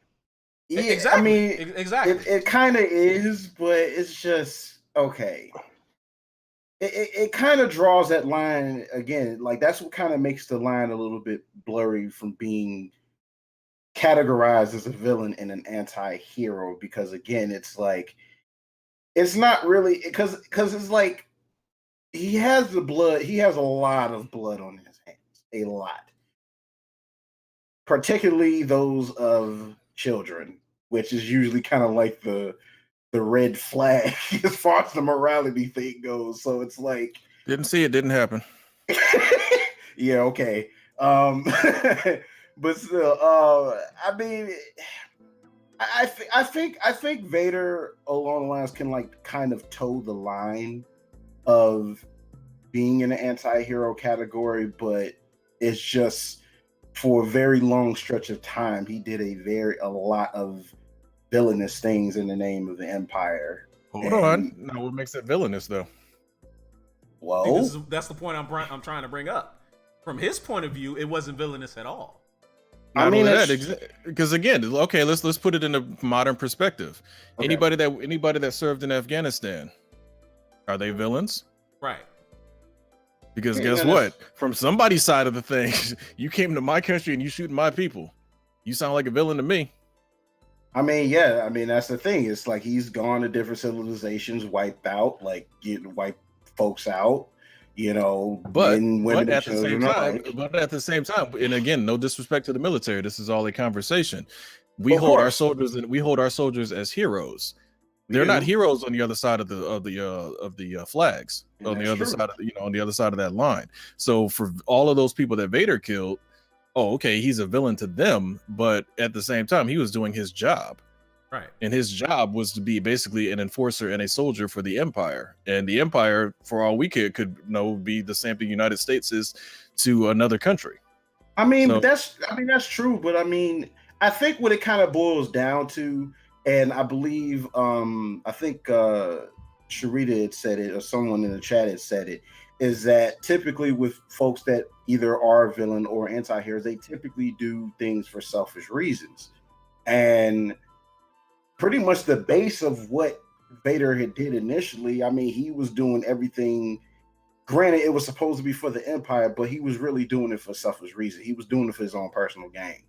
Yeah, exactly. I mean, exactly. It kind of is, but it's just okay. It kind of draws that line again. Like that's what kind of makes the line a little bit blurry from being categorized as a villain and an anti-hero because again, it's like it's not really because it's like he has the blood, he has a lot of blood on his hands, a lot, particularly those of children, which is usually kind of like the red flag as far as the morality thing goes. So it's like Didn't see it, didn't happen. yeah, okay. But still, I mean, I think Vader along the lines can like kind of toe the line of being in the anti-hero category, but it's just for a very long stretch of time he did a lot of villainous things in the name of the Empire. Hold on. Now, what makes it villainous, though? Well, that's the point I'm trying to bring up. From his point of view, it wasn't villainous at all. Not I mean, because again, okay, let's put it in a modern perspective. Okay. Anybody that served in Afghanistan, are they villains? Right. Because guess what? From somebody's side of the thing, you came to my country and you shooting my people. You sound like a villain to me. I mean, yeah. I mean, that's the thing. It's like he's gone to different civilizations, wiped out, like wipe folks out. You know, but at the same time, and again, no disrespect to the military. This is all a conversation. We hold our soldiers as heroes. They're not heroes on the other side of the flags. On the other side of on the other side of that line. So for all of those people that Vader killed, oh, okay, he's a villain to them, but at the same time, he was doing his job. Right. And his job was to be basically an enforcer and a soldier for the Empire. And the Empire, for all we could know, be the same thing the United States is to another country. I mean, that's true, but I mean, I think what it kind of boils down to, and I believe I think Sharita had said it, or someone in the chat had said it, is that typically with folks that either are villain or anti-heroes, they typically do things for selfish reasons. And pretty much the base of what Vader had did initially, I mean, he was doing everything. Granted, it was supposed to be for the Empire, but he was really doing it for selfish reasons. He was doing it for his own personal gain.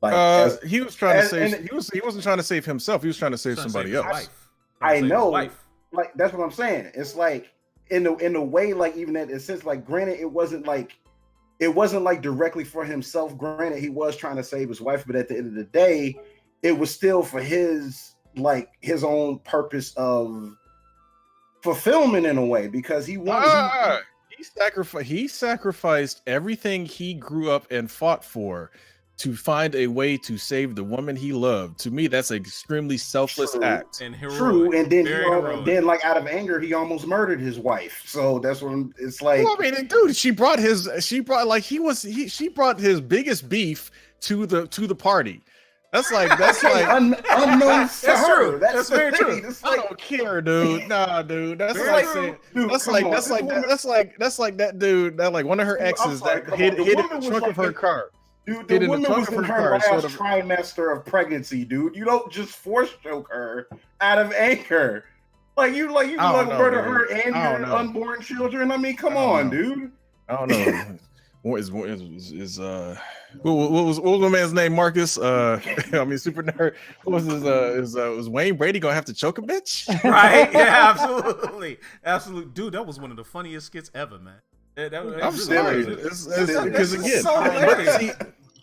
Like he was trying to save. He wasn't trying to save himself. He was trying to save somebody else. I know. Like that's what I'm saying. It's like in a way, like even in a sense, like granted, it wasn't like directly for himself. Granted, he was trying to save his wife, but at the end of the day, it was still for his own purpose of fulfillment in a way, because he wanted he sacrificed everything he grew up and fought for to find a way to save the woman he loved. To me, that's an extremely selfless act. And heroic. True, and then like out of anger, he almost murdered his wife. So that's what it's like. Well, I mean, dude, she brought his biggest beef to the party. That's like unknown. That's true. That's very true. I don't care, dude. Nah, dude. That's like that dude that like one of her exes that hid in the trunk of her car. Dude, the woman was in her last trimester of pregnancy, dude. You don't just force choke her out of anger. Like you murder her and your unborn children. I mean, come on, dude. I don't know. What was my man's name? Marcus. I mean, super nerd. What was his? Was Wayne Brady gonna have to choke a bitch? Right? Yeah, absolutely. Dude, that was one of the funniest skits ever, man. I'm serious. Because again,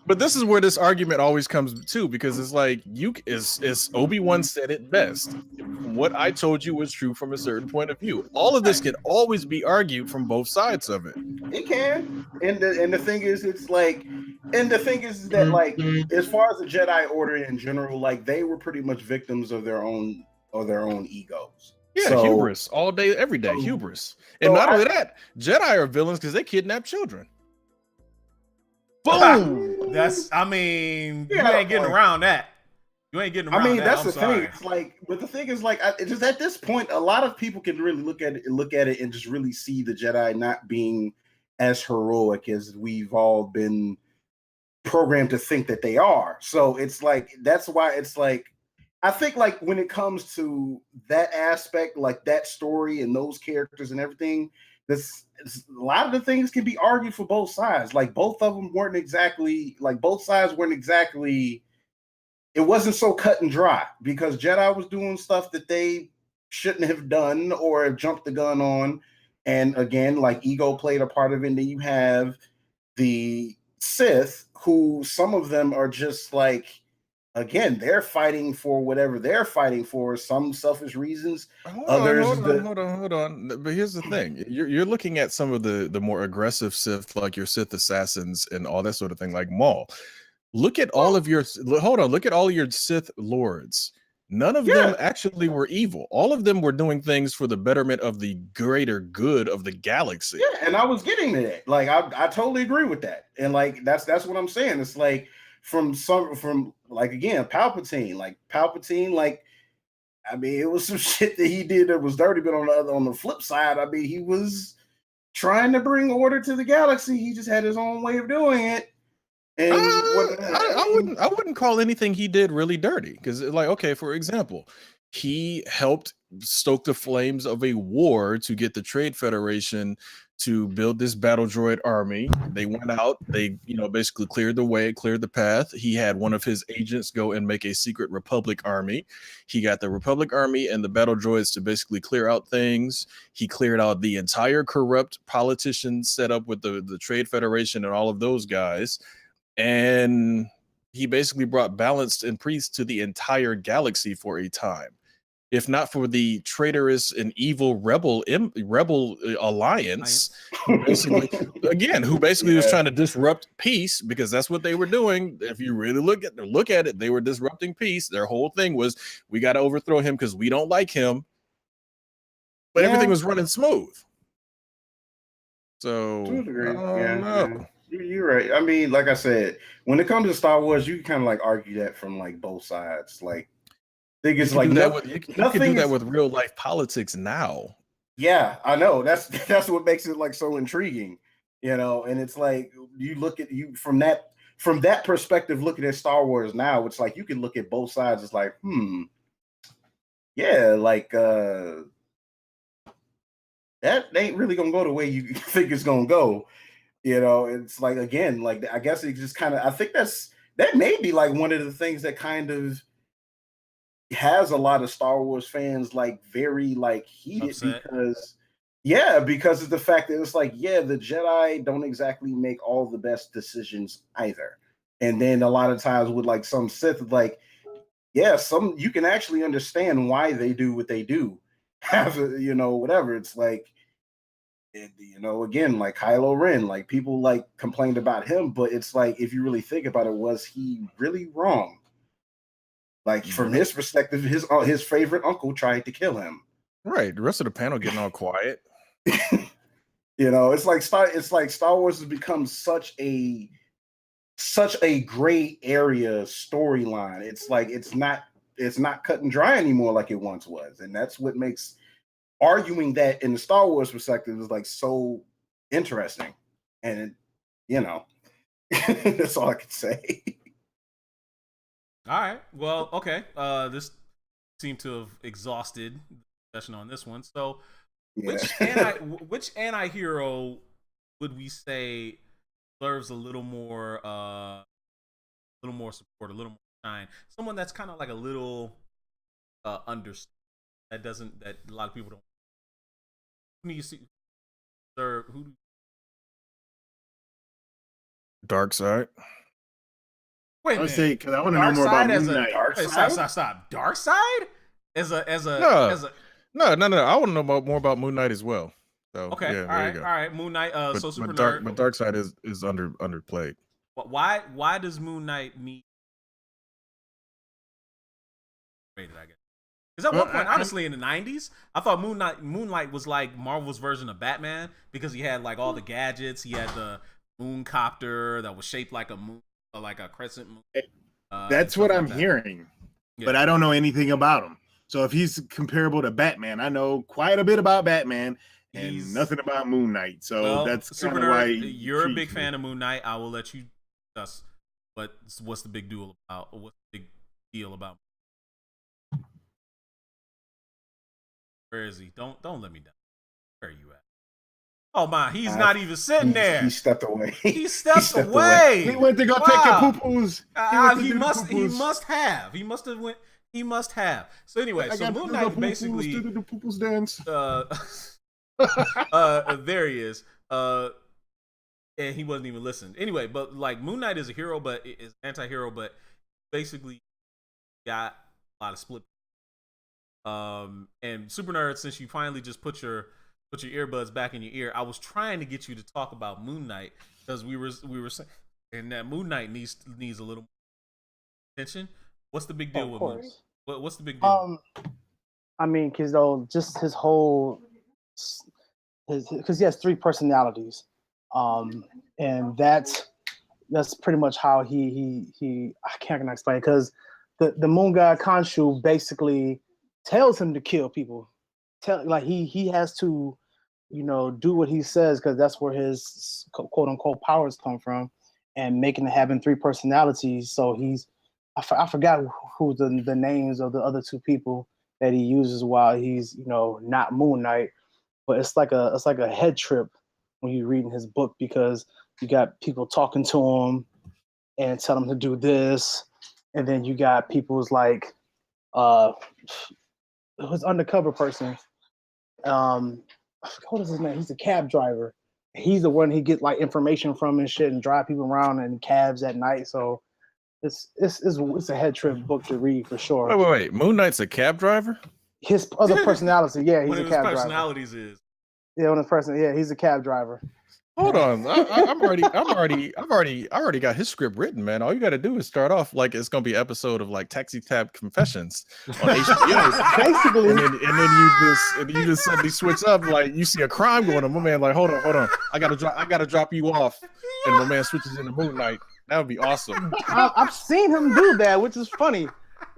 but this is where this argument always comes to, because it's like as Obi-Wan said it best. What I told you was true from a certain point of view. All of this can always be argued from both sides of it. It can, and the thing is, that like as far as the Jedi Order in general, like they were pretty much victims of their own egos. Yeah, so, hubris all day, every day, hubris. And not only that, Jedi are villains because they kidnap children. Boom! You ain't getting around that. You ain't getting around that. I mean, that's the thing. It's like, but the thing is, like, just at this point, a lot of people can really look at it and just really see the Jedi not being as heroic as we've all been programmed to think that they are. So it's like, that's why it's like, I think like when it comes to that aspect, like that story and those characters and everything, a lot of the things can be argued for both sides. Like both sides weren't exactly it wasn't so cut and dry because Jedi was doing stuff that they shouldn't have done or have jumped the gun on. And again, like ego played a part of it. And then you have the Sith, who some of them are just like, again, they're fighting for whatever they're fighting for, some selfish reasons. Hold on. But here's the thing: you're looking at some of the more aggressive Sith, like your Sith assassins and all that sort of thing, like Maul. Look at all of your Look at all your Sith lords. None of them actually were evil. All of them were doing things for the betterment of the greater good of the galaxy. Yeah, and I was getting to that. Like I totally agree with that. And like that's what I'm saying. It's like from like again, Palpatine. Like I mean, it was some shit that he did that was dirty, but on the flip side, I mean, he was trying to bring order to the galaxy. He just had his own way of doing it. And I wouldn't call anything he did really dirty because, like, okay, for example, he helped stoke the flames of a war to get the Trade Federation to build this battle droid army. They went out, they basically cleared the way, cleared the path. He had one of his agents go and make a secret Republic army. He got the Republic army and the battle droids to basically clear out things. He cleared out the entire corrupt politicians set up with the Trade Federation and all of those guys. And he basically brought balance and peace to the entire galaxy for a time. If not for the traitorous and evil rebel alliance, who basically was trying to disrupt peace, because that's what they were doing. If you really look at it, they were disrupting peace. Their whole thing was, we got to overthrow him because we don't like him. But everything was running smooth. So to a degree, you're right. I mean, like I said, when it comes to Star Wars, you can kind of like argue that from like both sides. Like, I think it's like you can do that with real life politics now. Yeah, I know. That's what makes it like so intriguing, And it's like you look at from that perspective, looking at Star Wars now, it's like you can look at both sides. It's like, yeah, like that ain't really gonna go the way you think it's gonna go. It's like, again, like I guess it just kind of, I think that may be like one of the things that kind of has a lot of Star Wars fans like very like heated upset. because of the fact that it's like, the Jedi don't exactly make all the best decisions either. And then a lot of times with like some Sith, like, some you can actually understand why they do what they do. Whatever. It's like, again, like Kylo Ren, like people like complained about him, but it's like, if you really think about it, was he really wrong? Like, from his perspective, his favorite uncle tried to kill him. Right. The rest of the panel getting all quiet. It's like Star Wars has become such a gray area storyline. It's like it's not cut and dry anymore like it once was, and that's what makes arguing that in the Star Wars perspective is like so interesting. And that's all I can say. All right. Well, okay. This seemed to have exhausted the discussion on this one. So, which anti-hero would we say deserves a little more support, a little more shine? Someone that's kind of like a little understated, that a lot of people don't. Who do you see? Who? Dark Side. Wait a I minute. say, because I want to know more about Moon Knight. Stop. Dark Side? No. I want to know more about Moon Knight as well. So, okay. Yeah, all right. Moon Knight. So super but Dark Side is underplayed. Why does Moon Knight need rated? I guess because at one point, honestly, in the '90s, I thought Moonlight was like Marvel's version of Batman because he had like all the gadgets. He had the moon copter that was shaped like a moon, like a crescent moon. That's what I'm hearing, but I don't know anything about him. So if he's comparable to Batman, I know quite a bit about Batman and nothing about Moon Knight. So that's kind of why you're a big fan of Moon Knight. I will let you discuss. But what's the big deal about? What's the big deal about? Where is he? Don't let me down. Where are you at? Oh my, he's not even sitting there. He stepped away. He stepped away. He went to go take a poo-poos. He must have. He must have. So anyway, so Moon Knight basically the poo-poos dance. There he is. And he wasn't even listening. Anyway, but like Moon Knight is a hero, but is anti-hero, but basically got a lot of split. And Super Nerd, since you finally just put your earbuds back in your ear, I was trying to get you to talk about Moon Knight because we were saying, and that Moon Knight needs a little attention. What's the big deal with Moon? What's the big deal? I mean, because though, just his whole, because he has 3 personalities, and that's pretty much how he I can't explain it, because the Moon God Khonshu basically tells him to kill people, he has to, do what he says, because that's where his quote unquote powers come from, and making having 3 personalities. So I forgot who the names of the other 2 people that he uses while he's not Moon Knight, but it's like a head trip when you're reading his book, because you got people talking to him and tell him to do this, and then you got people's like his undercover person, what is his name? He's a cab driver. He's the one he gets like information from and shit, and drive people around in cabs at night. So it's a head trip book to read for sure. Wait. Moon Knight's a cab driver? His other personality, yeah, he's one a of cab his driver. personalities is. Yeah, one of the person, yeah, he's a cab driver. Hold on, I've already got his script written, man. All you got to do is start off like it's gonna be an episode of like Taxi Cab Confessions on HBO, basically, and then you just suddenly switch up, like you see a crime going on. My man, like, hold on, I gotta drop you off, and my man switches into Moon Knight. That would be awesome. I've seen him do that, which is funny.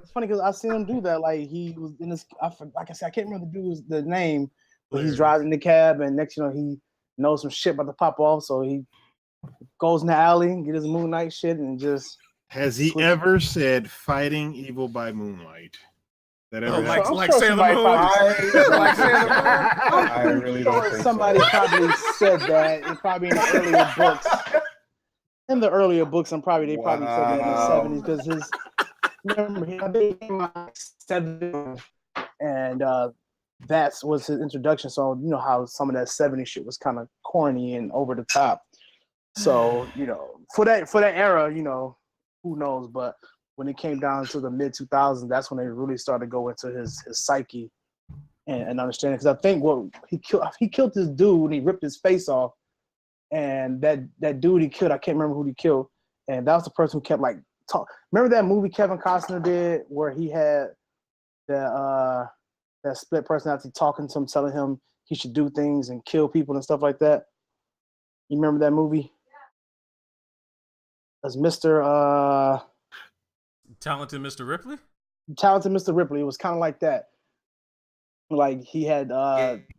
It's funny because I've seen him do that. Like he was in this, like I said, I can't remember the name, but he's driving the cab, and next he knows some shit about to pop off, so he goes in the alley, get his Moon Knight shit, and just. Has he ever said "fighting evil by moonlight"? That ever like Sailor Moon? I really don't think somebody probably said that, and probably in the earlier books. In the earlier books, they probably said that in the 70s, because he came out 70s, and that was his introduction. So you know how some of that 70s shit was kind of corny and over the top. So for that era, who knows? But when it came down to the mid 2000s, that's when they really started to go into his psyche and understanding. Because I think he killed this dude and he ripped his face off, and that dude he killed, I can't remember who he killed, and that was the person who kept like talk. Remember that movie Kevin Costner did where he had that split personality talking to him, telling him he should do things and kill people and stuff like that? You remember that movie? As Mr. Talented Mr. Ripley? Talented Mr. Ripley. It was kind of like that. Like he had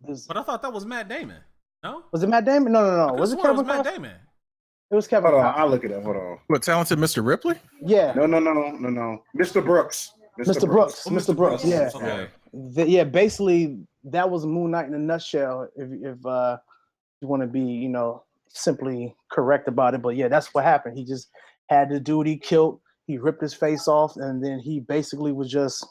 this. But I thought that was Matt Damon. No? Was it Matt Damon? No. Was it Kevin Matt Damon? It was Kevin. Hold on, I'll look it up. Hold on. What, Talented Mr. Ripley? Yeah. No. Mr. Brooks. Mr. Brooks. Oh, Mr. Brooks. Yeah. Okay. Basically, that was Moon Knight in a nutshell. If you want to be, simply correct about it, but yeah, that's what happened. He just had the dude he killed. He ripped his face off, and then he basically was just,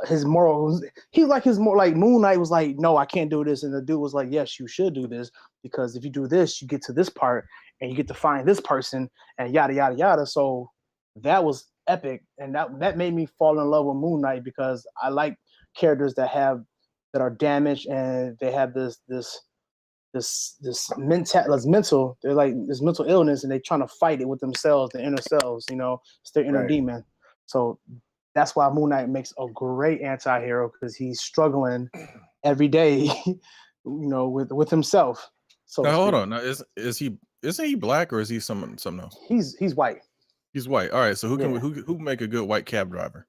his moral. Moon Knight was like, no, I can't do this, and the dude was like, yes, you should do this, because if you do this, you get to this part, and you get to find this person, and yada yada yada. So that was epic, and that made me fall in love with Moon Knight, because I like characters that are damaged, and they have this mental, they're like this mental illness, and they're trying to fight it with themselves, the inner selves, it's their inner demon. So that's why Moon Knight makes a great anti-hero, because he's struggling every day, with himself. So now, hold on. Now, isn't he black, or is he something else? He's white. He's white. All right. So who make a good white cab driver?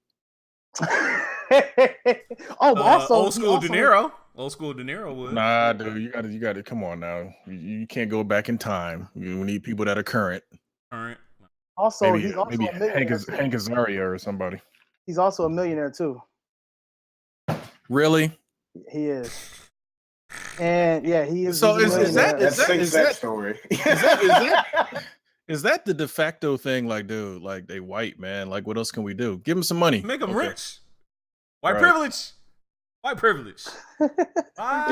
Also old school De Niro. Old school De Niro would. Nah, dude, you gotta come on now. You can't go back in time. We need people that are current. All right. Also, maybe he's also a Hank millionaire. Azaria or somebody. He's also a millionaire too. Really? He is. And yeah, he is. So he's a is that- millionaire. That's Saint's that- story. Is that the de facto thing? Like, dude, like they white, man. Like, what else can we do? Give them some money. Make them Okay. rich. White Right. privilege. White privilege. Yeah,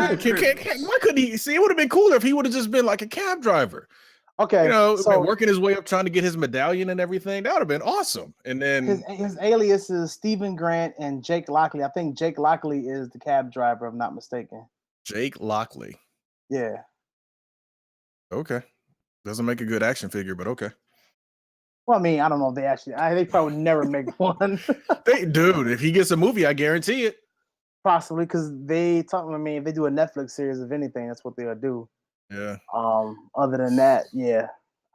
White privilege. why couldn't he? See, it would have been cooler if he would have just been like a cab driver. Okay, You know, so working his way up, trying to get his medallion and everything. That would have been awesome. And then his alias is Stephen Grant and Jake Lockley. I think Jake Lockley is the cab driver, if I'm not mistaken. Jake Lockley. Yeah. Okay, doesn't make a good action figure, but okay. Well, I mean, I don't know if they actually. They probably would never make one. Dude, if he gets a movie, I guarantee it. Possibly because they talk. I mean, if they do a Netflix series, if anything, that's what they'll do. Yeah. Other than that, yeah,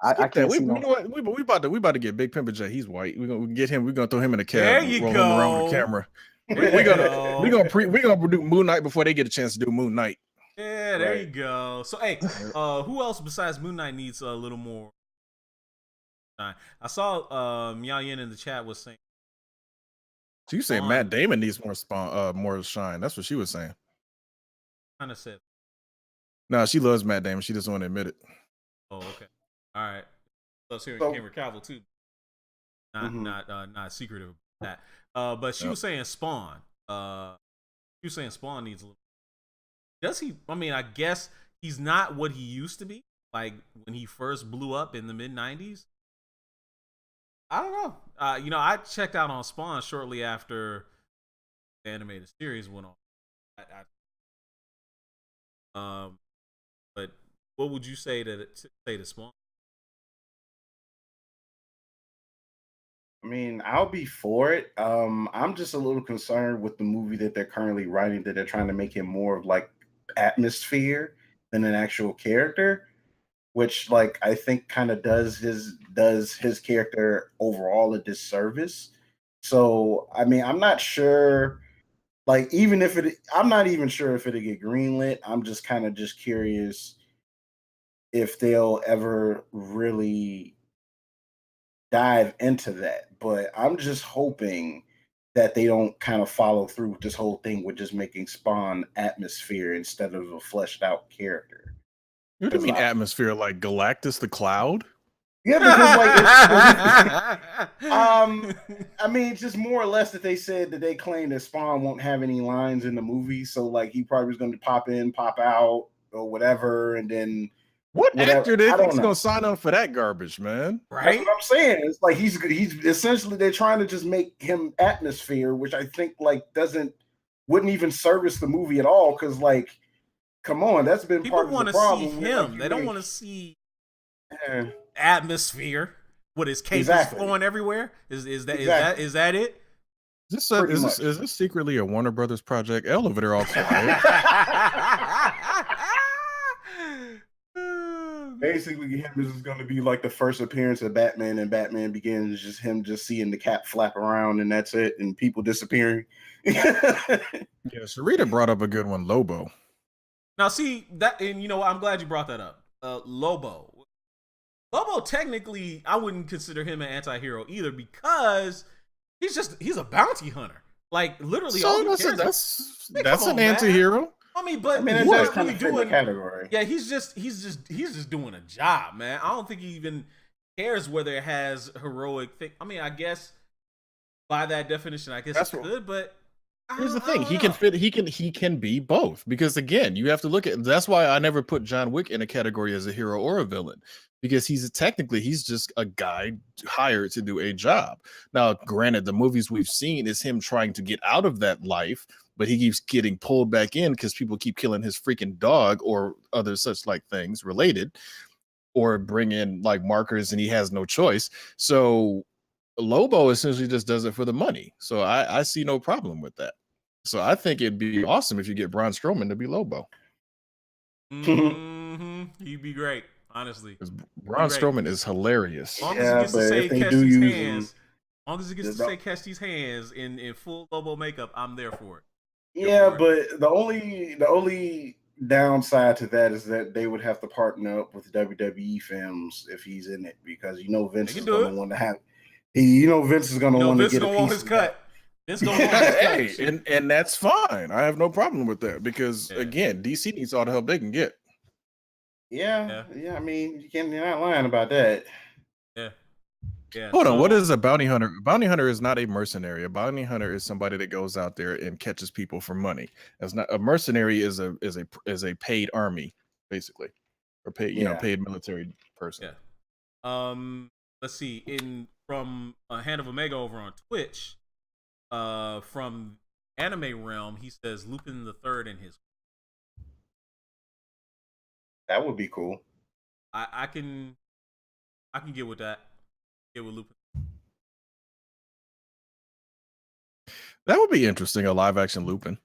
I Skip can't that. see You no. know what? We about to get Big Pimpin' J. He's white. We're gonna get him. We're gonna throw him in a cab. There you roll him around with go. a camera. There We're you gonna go. we're gonna do Moon Knight before they get a chance to do Moon Knight. Yeah, there Right. you go. So, hey, who else besides Moon Knight needs a little more shine? I saw K.I.N in the chat was saying. So you saying On. Matt Damon needs more shine? That's what she was saying. Kind of said, No, she loves Matt Damon. She doesn't want to admit it. "Oh, okay, all right." Loves hearing So- Henry Cavill too. Not Mhm. not secretive about that. But she was saying Spawn. She was saying Spawn needs a little. Does he? I mean, I guess he's not what he used to be. Like when he first blew up in the mid '90s. I don't know. I checked out on Spawn shortly after the animated series went on. But what would you say to Spawn? I mean, I'll be for it. I'm just a little concerned with the movie that they're currently writing, that they're trying to make him more of like atmosphere than an actual character, which like I think kind of does his character overall a disservice. So I mean, I'm not sure. Like, I'm not even sure if it'll get greenlit. I'm just kind of just curious if they'll ever really dive into that. But I'm just hoping that they don't kind of follow through with this whole thing with just making Spawn atmosphere instead of a fleshed out character. What do you mean atmosphere? Like Galactus the Cloud? Yeah, because I mean, it's just more or less that they said that they claim that Spawn won't have any lines in the movie, so like he probably was going to pop in, pop out, or whatever, and then What actor do you I think's don't know. going to sign up for that garbage, man? That's Right? what I'm saying. It's like he's essentially they're trying to just make him atmosphere, which I think like wouldn't even service the movie at all. Because like, come on, that's been People part of want the to see problem. him. They don't want to see Yeah. atmosphere. What his cape Exactly. is flowing everywhere? Is that Exactly. is that it? Pretty much. Is this secretly a Warner Brothers project? L over there all quiet. Basically, him is going to be like the first appearance of Batman, and Batman Begins, just him just seeing the cap flap around, and that's it, and people disappearing. Yeah, Sharita brought up a good one, Lobo. Now, see that, and you know what? I'm glad you brought that up. Lobo. Lobo, technically, I wouldn't consider him an anti-hero either because he's a bounty hunter. Like literally, all So he cares that's come an on, man. anti-hero. I mean, but I mean, he's that's not kind really of fit in the doing. category. Yeah, he's just doing a job, man. I don't think he even cares whether it has heroic thing. I mean, I guess by that definition, I guess That's it what- could, but Here's the I thing: don't he can know. fit. He can be both. Because again, you have to look at. That's why I never put John Wick in a category as a hero or a villain, because he's just a guy hired to do a job. Now, granted, the movies we've seen is him trying to get out of that life, but he keeps getting pulled back in because people keep killing his freaking dog or other such like things related, or bring in like markers, and he has no choice. So Lobo essentially just does it for the money. So I see no problem with that. So I think it'd be awesome if you get Braun Strowman to be Lobo. He'd be great, honestly. Because Braun Great. Strowman is hilarious. As long as Yeah, he gets to but say if they catch do these use hands, him- as long as he gets to say catch these hands in full Lobo makeup, I'm there for it. Yeah, but the only downside to that is that they would have to partner up with WWE films if he's in it, because Vince They is can do going it. to want to have. Vince is going to want to Vince get a gonna want piece his of cut. Vince don't want Hey, to cut. and that's fine. I have no problem with that because Yeah. again, DC needs all the help they can get. Yeah. I mean, you're not lying about that. Yeah. Hold on, what is a bounty hunter? A bounty hunter is not a mercenary. A bounty hunter is somebody that goes out there and catches people for money. That's not a mercenary. Is a paid army, basically, or paid military person. Yeah. Let's see. From Hand of Omega over on Twitch, from Anime Realm, he says Lupin the Third in his. That would be cool. I can get with that. Get with Lupin. That would be interesting. A live action Lupin.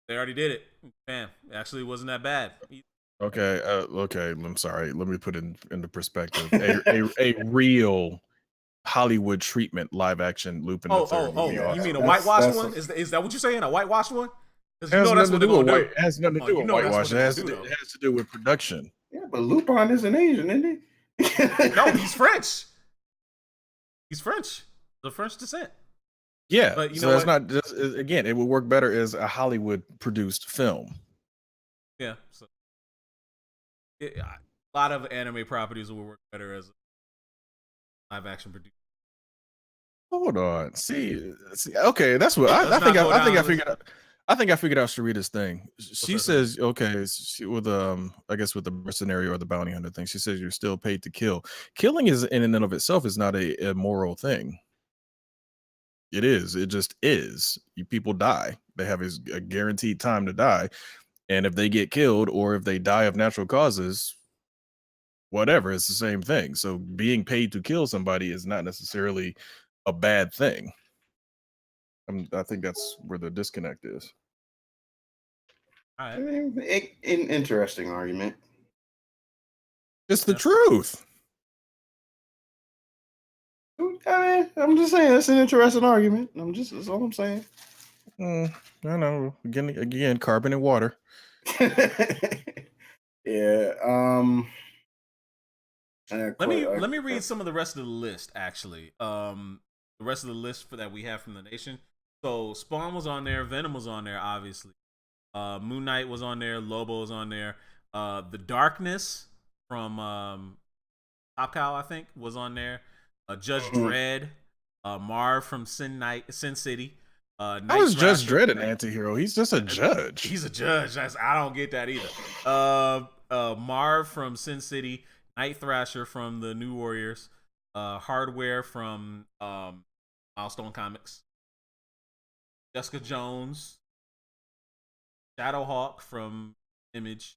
They already did it. Bam. Actually, wasn't that bad. Okay. Okay. I'm sorry. Let me put it into perspective. A real Hollywood treatment live action Lupin the Third. Oh! You mean a whitewashed one? Is that what you're saying? A whitewashed one? It has nothing to do with white. It has nothing to do with whitewash. It has to do with production. Yeah, but Lupin isn't Asian, isn't he? No, he's French. He's French. The French descent. Yeah, but so it's not just, again, it would work better as a Hollywood produced film. Yeah, so a lot of anime properties will work better as a live action producer. Hold on, see, okay, that's what I think I figured out. I think I figured out Sharita's thing. She says, okay, with I guess with the mercenary or the bounty hunter thing, she says you're still paid to kill. Killing is in and of itself is not a moral thing. It is. It just is. People die. They have a guaranteed time to die. And if they get killed or if they die of natural causes, whatever, it's the same thing. So being paid to kill somebody is not necessarily a bad thing. I think that's where the disconnect is. All right. An interesting argument. It's the truth. I mean, I'm just saying it's an interesting argument. That's all I'm saying. I know. Again, carbon and water. Yeah. Let me read some of the rest of the list. Actually, the rest of the list that we have from the nation. So Spawn was on there. Venom was on there. Obviously, Moon Knight was on there. Lobo was on there. The Darkness from Top Cow, I think, was on there. Judge Dredd, Marv from Sin City. How is Judge Dredd an anti-hero? He's just a judge. He's a judge. I don't get that either. Marv from Sin City, Night Thrasher from the New Warriors, Hardware from Milestone Comics, Jessica Jones, Shadowhawk from Image,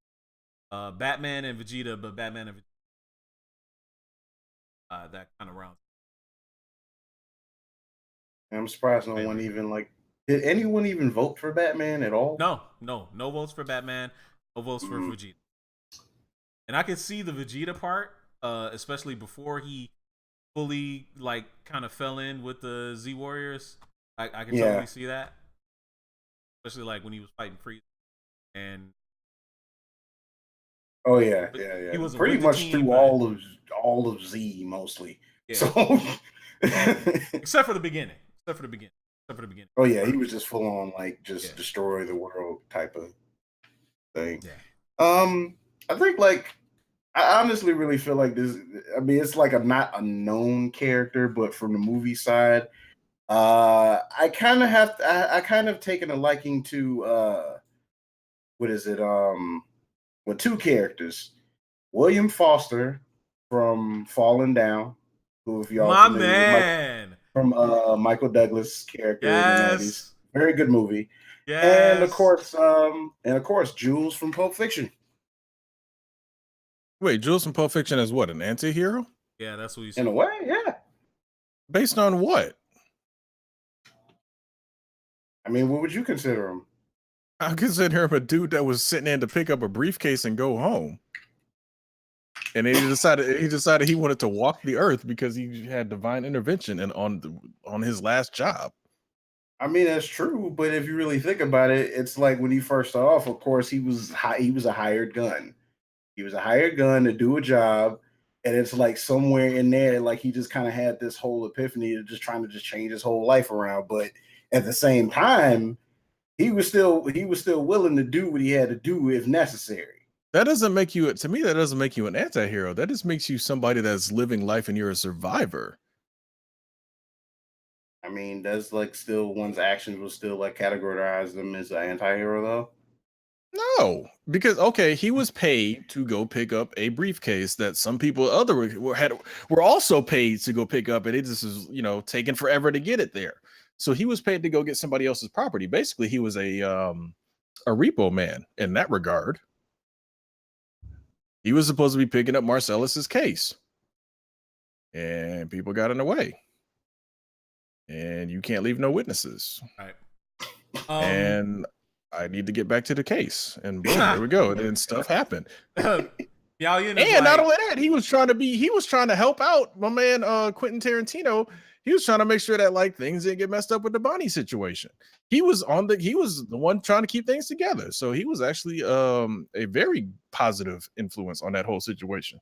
Batman and Vegeta, but Batman and Vegeta. That kind of round. I'm surprised no one even did anyone even vote for Batman at all? No votes for Batman, no votes for Vegeta. And I could see the Vegeta part, especially before he fully kind of fell in with the Z Warriors. I can totally see that, especially when he was fighting Frieza. And oh yeah. He was pretty much through all of Z mostly. Yeah. So except for the beginning. Oh yeah, he was just full on destroy the world type of thing. Yeah. I think I honestly really feel like this. I mean, it's a not a known character, but from the movie side, I kind of taken a liking to what is it? With two characters, William Foster from Falling Down, who if y'all my man from Michael Douglas character in the 90s, very good movie. Yes. And of course, Jules from Pulp Fiction. Wait, Jules from Pulp Fiction is what, an anti-hero? Yeah, that's what you said. In a way, yeah. Based on what? I mean, what would you consider him? I consider him a dude that was sitting in to pick up a briefcase and go home. And he decided he wanted to walk the earth because he had divine intervention and on his last job. I mean, that's true, but if you really think about it, it's like when he first started off, of course, he was a hired gun. He was a hired gun to do a job, and it's somewhere in there, he just kind of had this whole epiphany of just trying to change his whole life around. But at the same time, he was still willing to do what he had to do if necessary. That doesn't make you, to me, that doesn't make you an anti-hero. That just makes you somebody that's living life and you're a survivor. I mean, does like still one's actions will still like categorize them as an anti-hero though? No, because okay, he was paid to go pick up a briefcase that some people were also paid to go pick up, and it just is, you know, taking forever to get it there. So he was paid to go get somebody else's property. Basically, he was a repo man in that regard. He was supposed to be picking up Marcellus's case, and people got in the way. And you can't leave no witnesses. Right. And I need to get back to the case. And boom, there we go. And then stuff happened. And not only that, he was trying to help out my man Quentin Tarantino. He was trying to make sure that like things didn't get messed up with the Bonnie situation. He was the one trying to keep things together. So he was actually a very positive influence on that whole situation.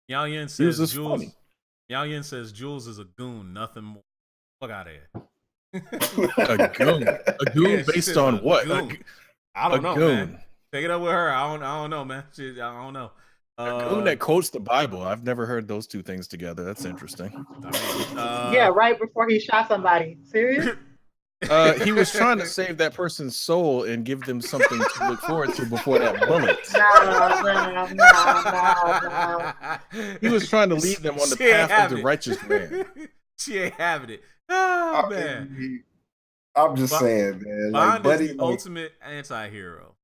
Yao Yin says Jules is a goon, nothing more. Fuck out of here. A goon based on what? I don't know, man. Take it up with her. I don't know, man. I don't know. A goon that quotes the Bible. I've never heard those two things together. That's interesting. Yeah, right before he shot somebody. Serious? He was trying to save that person's soul and give them something to look forward to before that bullet. No. He was trying to lead them on the path of the righteous man. She ain't having it. Oh, man. I'm just saying, man. Bond is the ultimate anti-hero.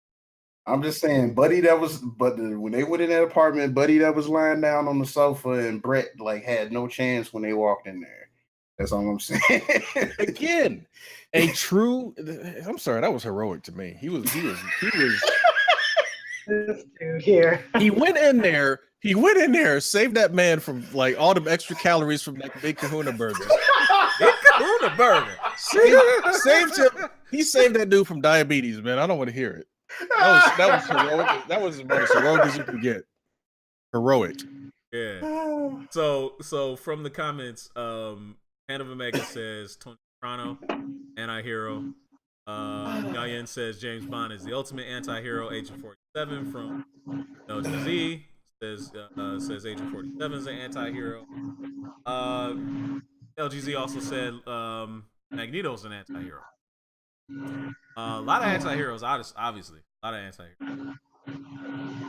I'm just saying, when they went in that apartment, Buddy that was lying down on the sofa and Brett like had no chance when they walked in there. That's all I'm saying. Again, I'm sorry, that was heroic to me. He was This dude here. He went in there, saved that man from like all the extra calories from that big Kahuna burger. Big Kahuna burger. Saved him. He saved that dude from diabetes, man. I don't want to hear it. That was heroic. That was about as heroic as you could get. Heroic. Yeah. So from the comments, Hand of Omega says Tony Soprano, anti-hero. Yayan says James Bond is the ultimate anti-hero. Agent 47 from LGZ says Agent 47 is an anti-hero. LGZ also said Magneto's an anti-hero. A lot of anti-heroes, obviously. A lot of anti-heroes.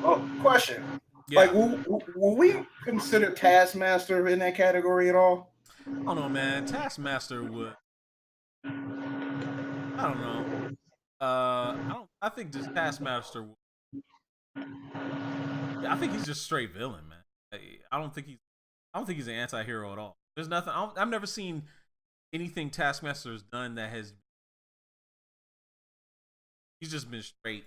Oh, question. Yeah. Like, will we consider Taskmaster in that category at all? I don't know, man. Taskmaster would. I don't know. I think just Taskmaster would. I think he's just straight villain, man. I don't think he's an anti-hero at all. There's nothing. I've never seen anything Taskmaster has done that has. He's just been straight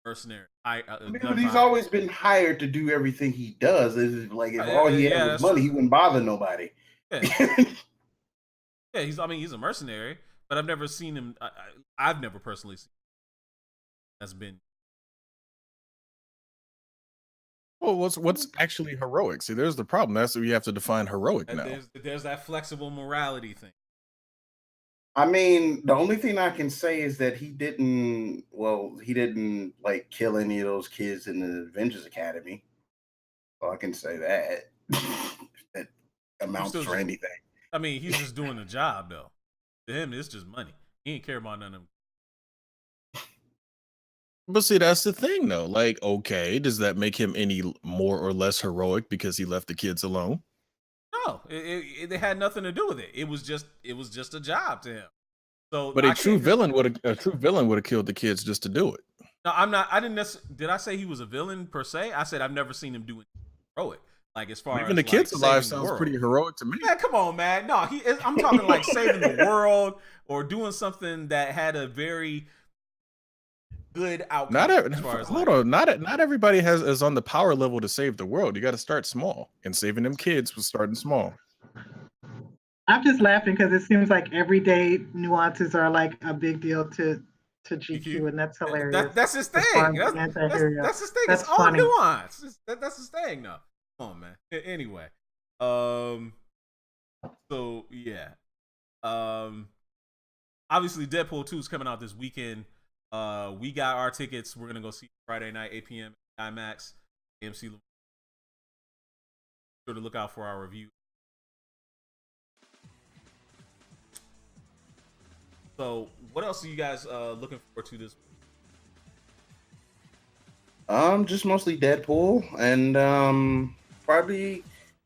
mercenary. But he's always been hired to do everything he does. It's like if all he had was money, he wouldn't bother nobody. Yeah. Yeah, he's a mercenary, but I've never seen him. I've never personally seen him. That's been. Well, what's actually heroic? See, there's the problem. That's what you have to define heroic now. There's that flexible morality thing. I mean, the only thing I can say is that he didn't like kill any of those kids in the Avengers Academy. So I can say that. That amounts for anything. I mean, he's just doing the job, though. To him, it's just money. He ain't care about none of them. But see, that's the thing, though. Like, okay, does that make him any more or less heroic because he left the kids alone? No, it had nothing to do with it. It was just a job to him. So, but a true villain would have killed the kids just to do it. No, I'm not. I didn't. Did I say he was a villain per se? I said I've never seen him do anything heroic. Like as far even as the kids like, alive sounds pretty heroic to me. Yeah, come on, man. No, I'm talking like saving the world or doing something that had a very good outcome. Not everybody is on the power level to save the world. You got to start small, and saving them kids was starting small. I'm just laughing because it seems like everyday nuances are like a big deal to GQ, and that's hilarious. That's his thing. That's his thing. That's it's all funny. nuance. That's his thing, though. Come on, man. Anyway, so yeah, obviously Deadpool 2 is coming out this weekend. We got our tickets. We're gonna go see Friday night, 8 p.m. IMAX, AMC. Sure to look out for our review. So, what else are you guys looking forward to this week? Just mostly Deadpool, and probably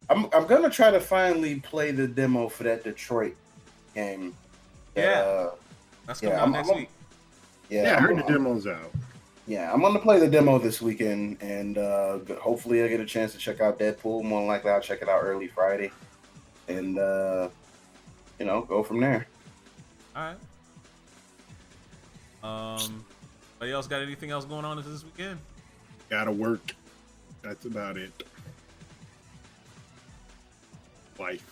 I'm gonna try to finally play the demo for that Detroit game. Yeah, that's coming out next week. Yeah, I heard the demo's out. Yeah, I'm gonna play the demo this weekend, and hopefully I get a chance to check out Deadpool. More than likely, I'll check it out early Friday, and go from there. All right. Anybody else got anything else going on this weekend? Gotta work. That's about it. Life.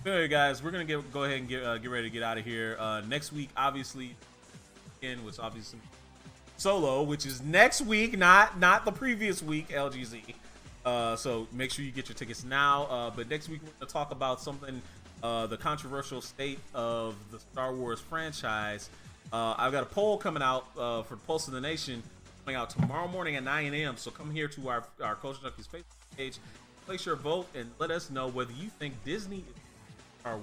Good guys, we're gonna go ahead and get ready to get out of here. Next week, obviously, which obviously Solo, which is next week, not the previous week. LGZ. So make sure you get your tickets now. But next week we're gonna talk about something. The controversial state of the Star Wars franchise. I've got a poll coming out for the Pulse of the Nation coming out tomorrow morning at 9 a.m. So come here to our Culture Junkies Facebook page, place your vote, and let us know whether you think Disney is Star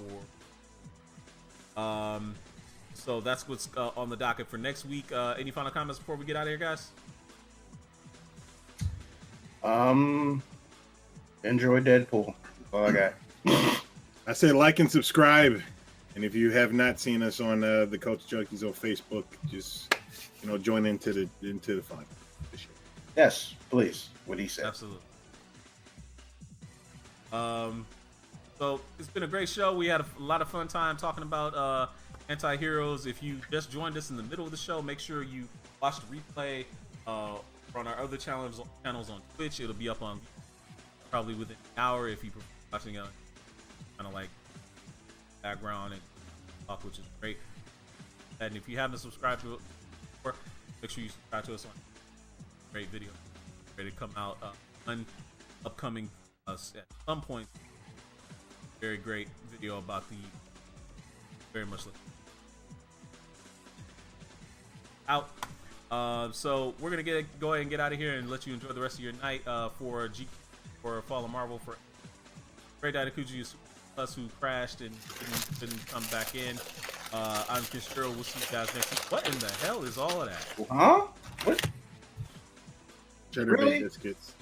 Wars. So that's what's on the docket for next week. Any final comments before we get out of here, guys? Enjoy Deadpool. That's all I got. I said like and subscribe, and if you have not seen us on the Culture Junkies on Facebook, just join into the fun. Yes, please. What he said. Absolutely. So it's been a great show. We had a lot of fun time talking about anti-heroes. If you just joined us in the middle of the show, make sure you watch the replay on our other channels on Twitch. It'll be up on probably within an hour if you prefer watching kind of like background and talk, which is great. And if you haven't subscribed to it before, make sure you subscribe to us on great video. Ready to come out upcoming at some point. Very great video about the very much out. So we're gonna go ahead and get out of here and let you enjoy the rest of your night for Fall of Marvel for Great Daidakuji us who crashed and couldn't come back in. I'm Kishiro. We'll see you guys next week. What in the hell is all of that? Huh? What? Cheddar Really? Bay biscuits.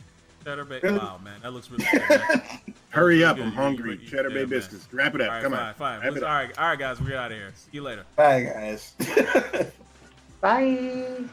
Cheddar Bay. Really? Wow, man, that looks really good. Man. Hurry up, Good. I'm hungry. Cheddar Bay man. biscuits. Wrap it up. All right, Come fine, on. fine. Wrap it up. All right, guys, we're out of here. See you later. Bye, guys. Bye.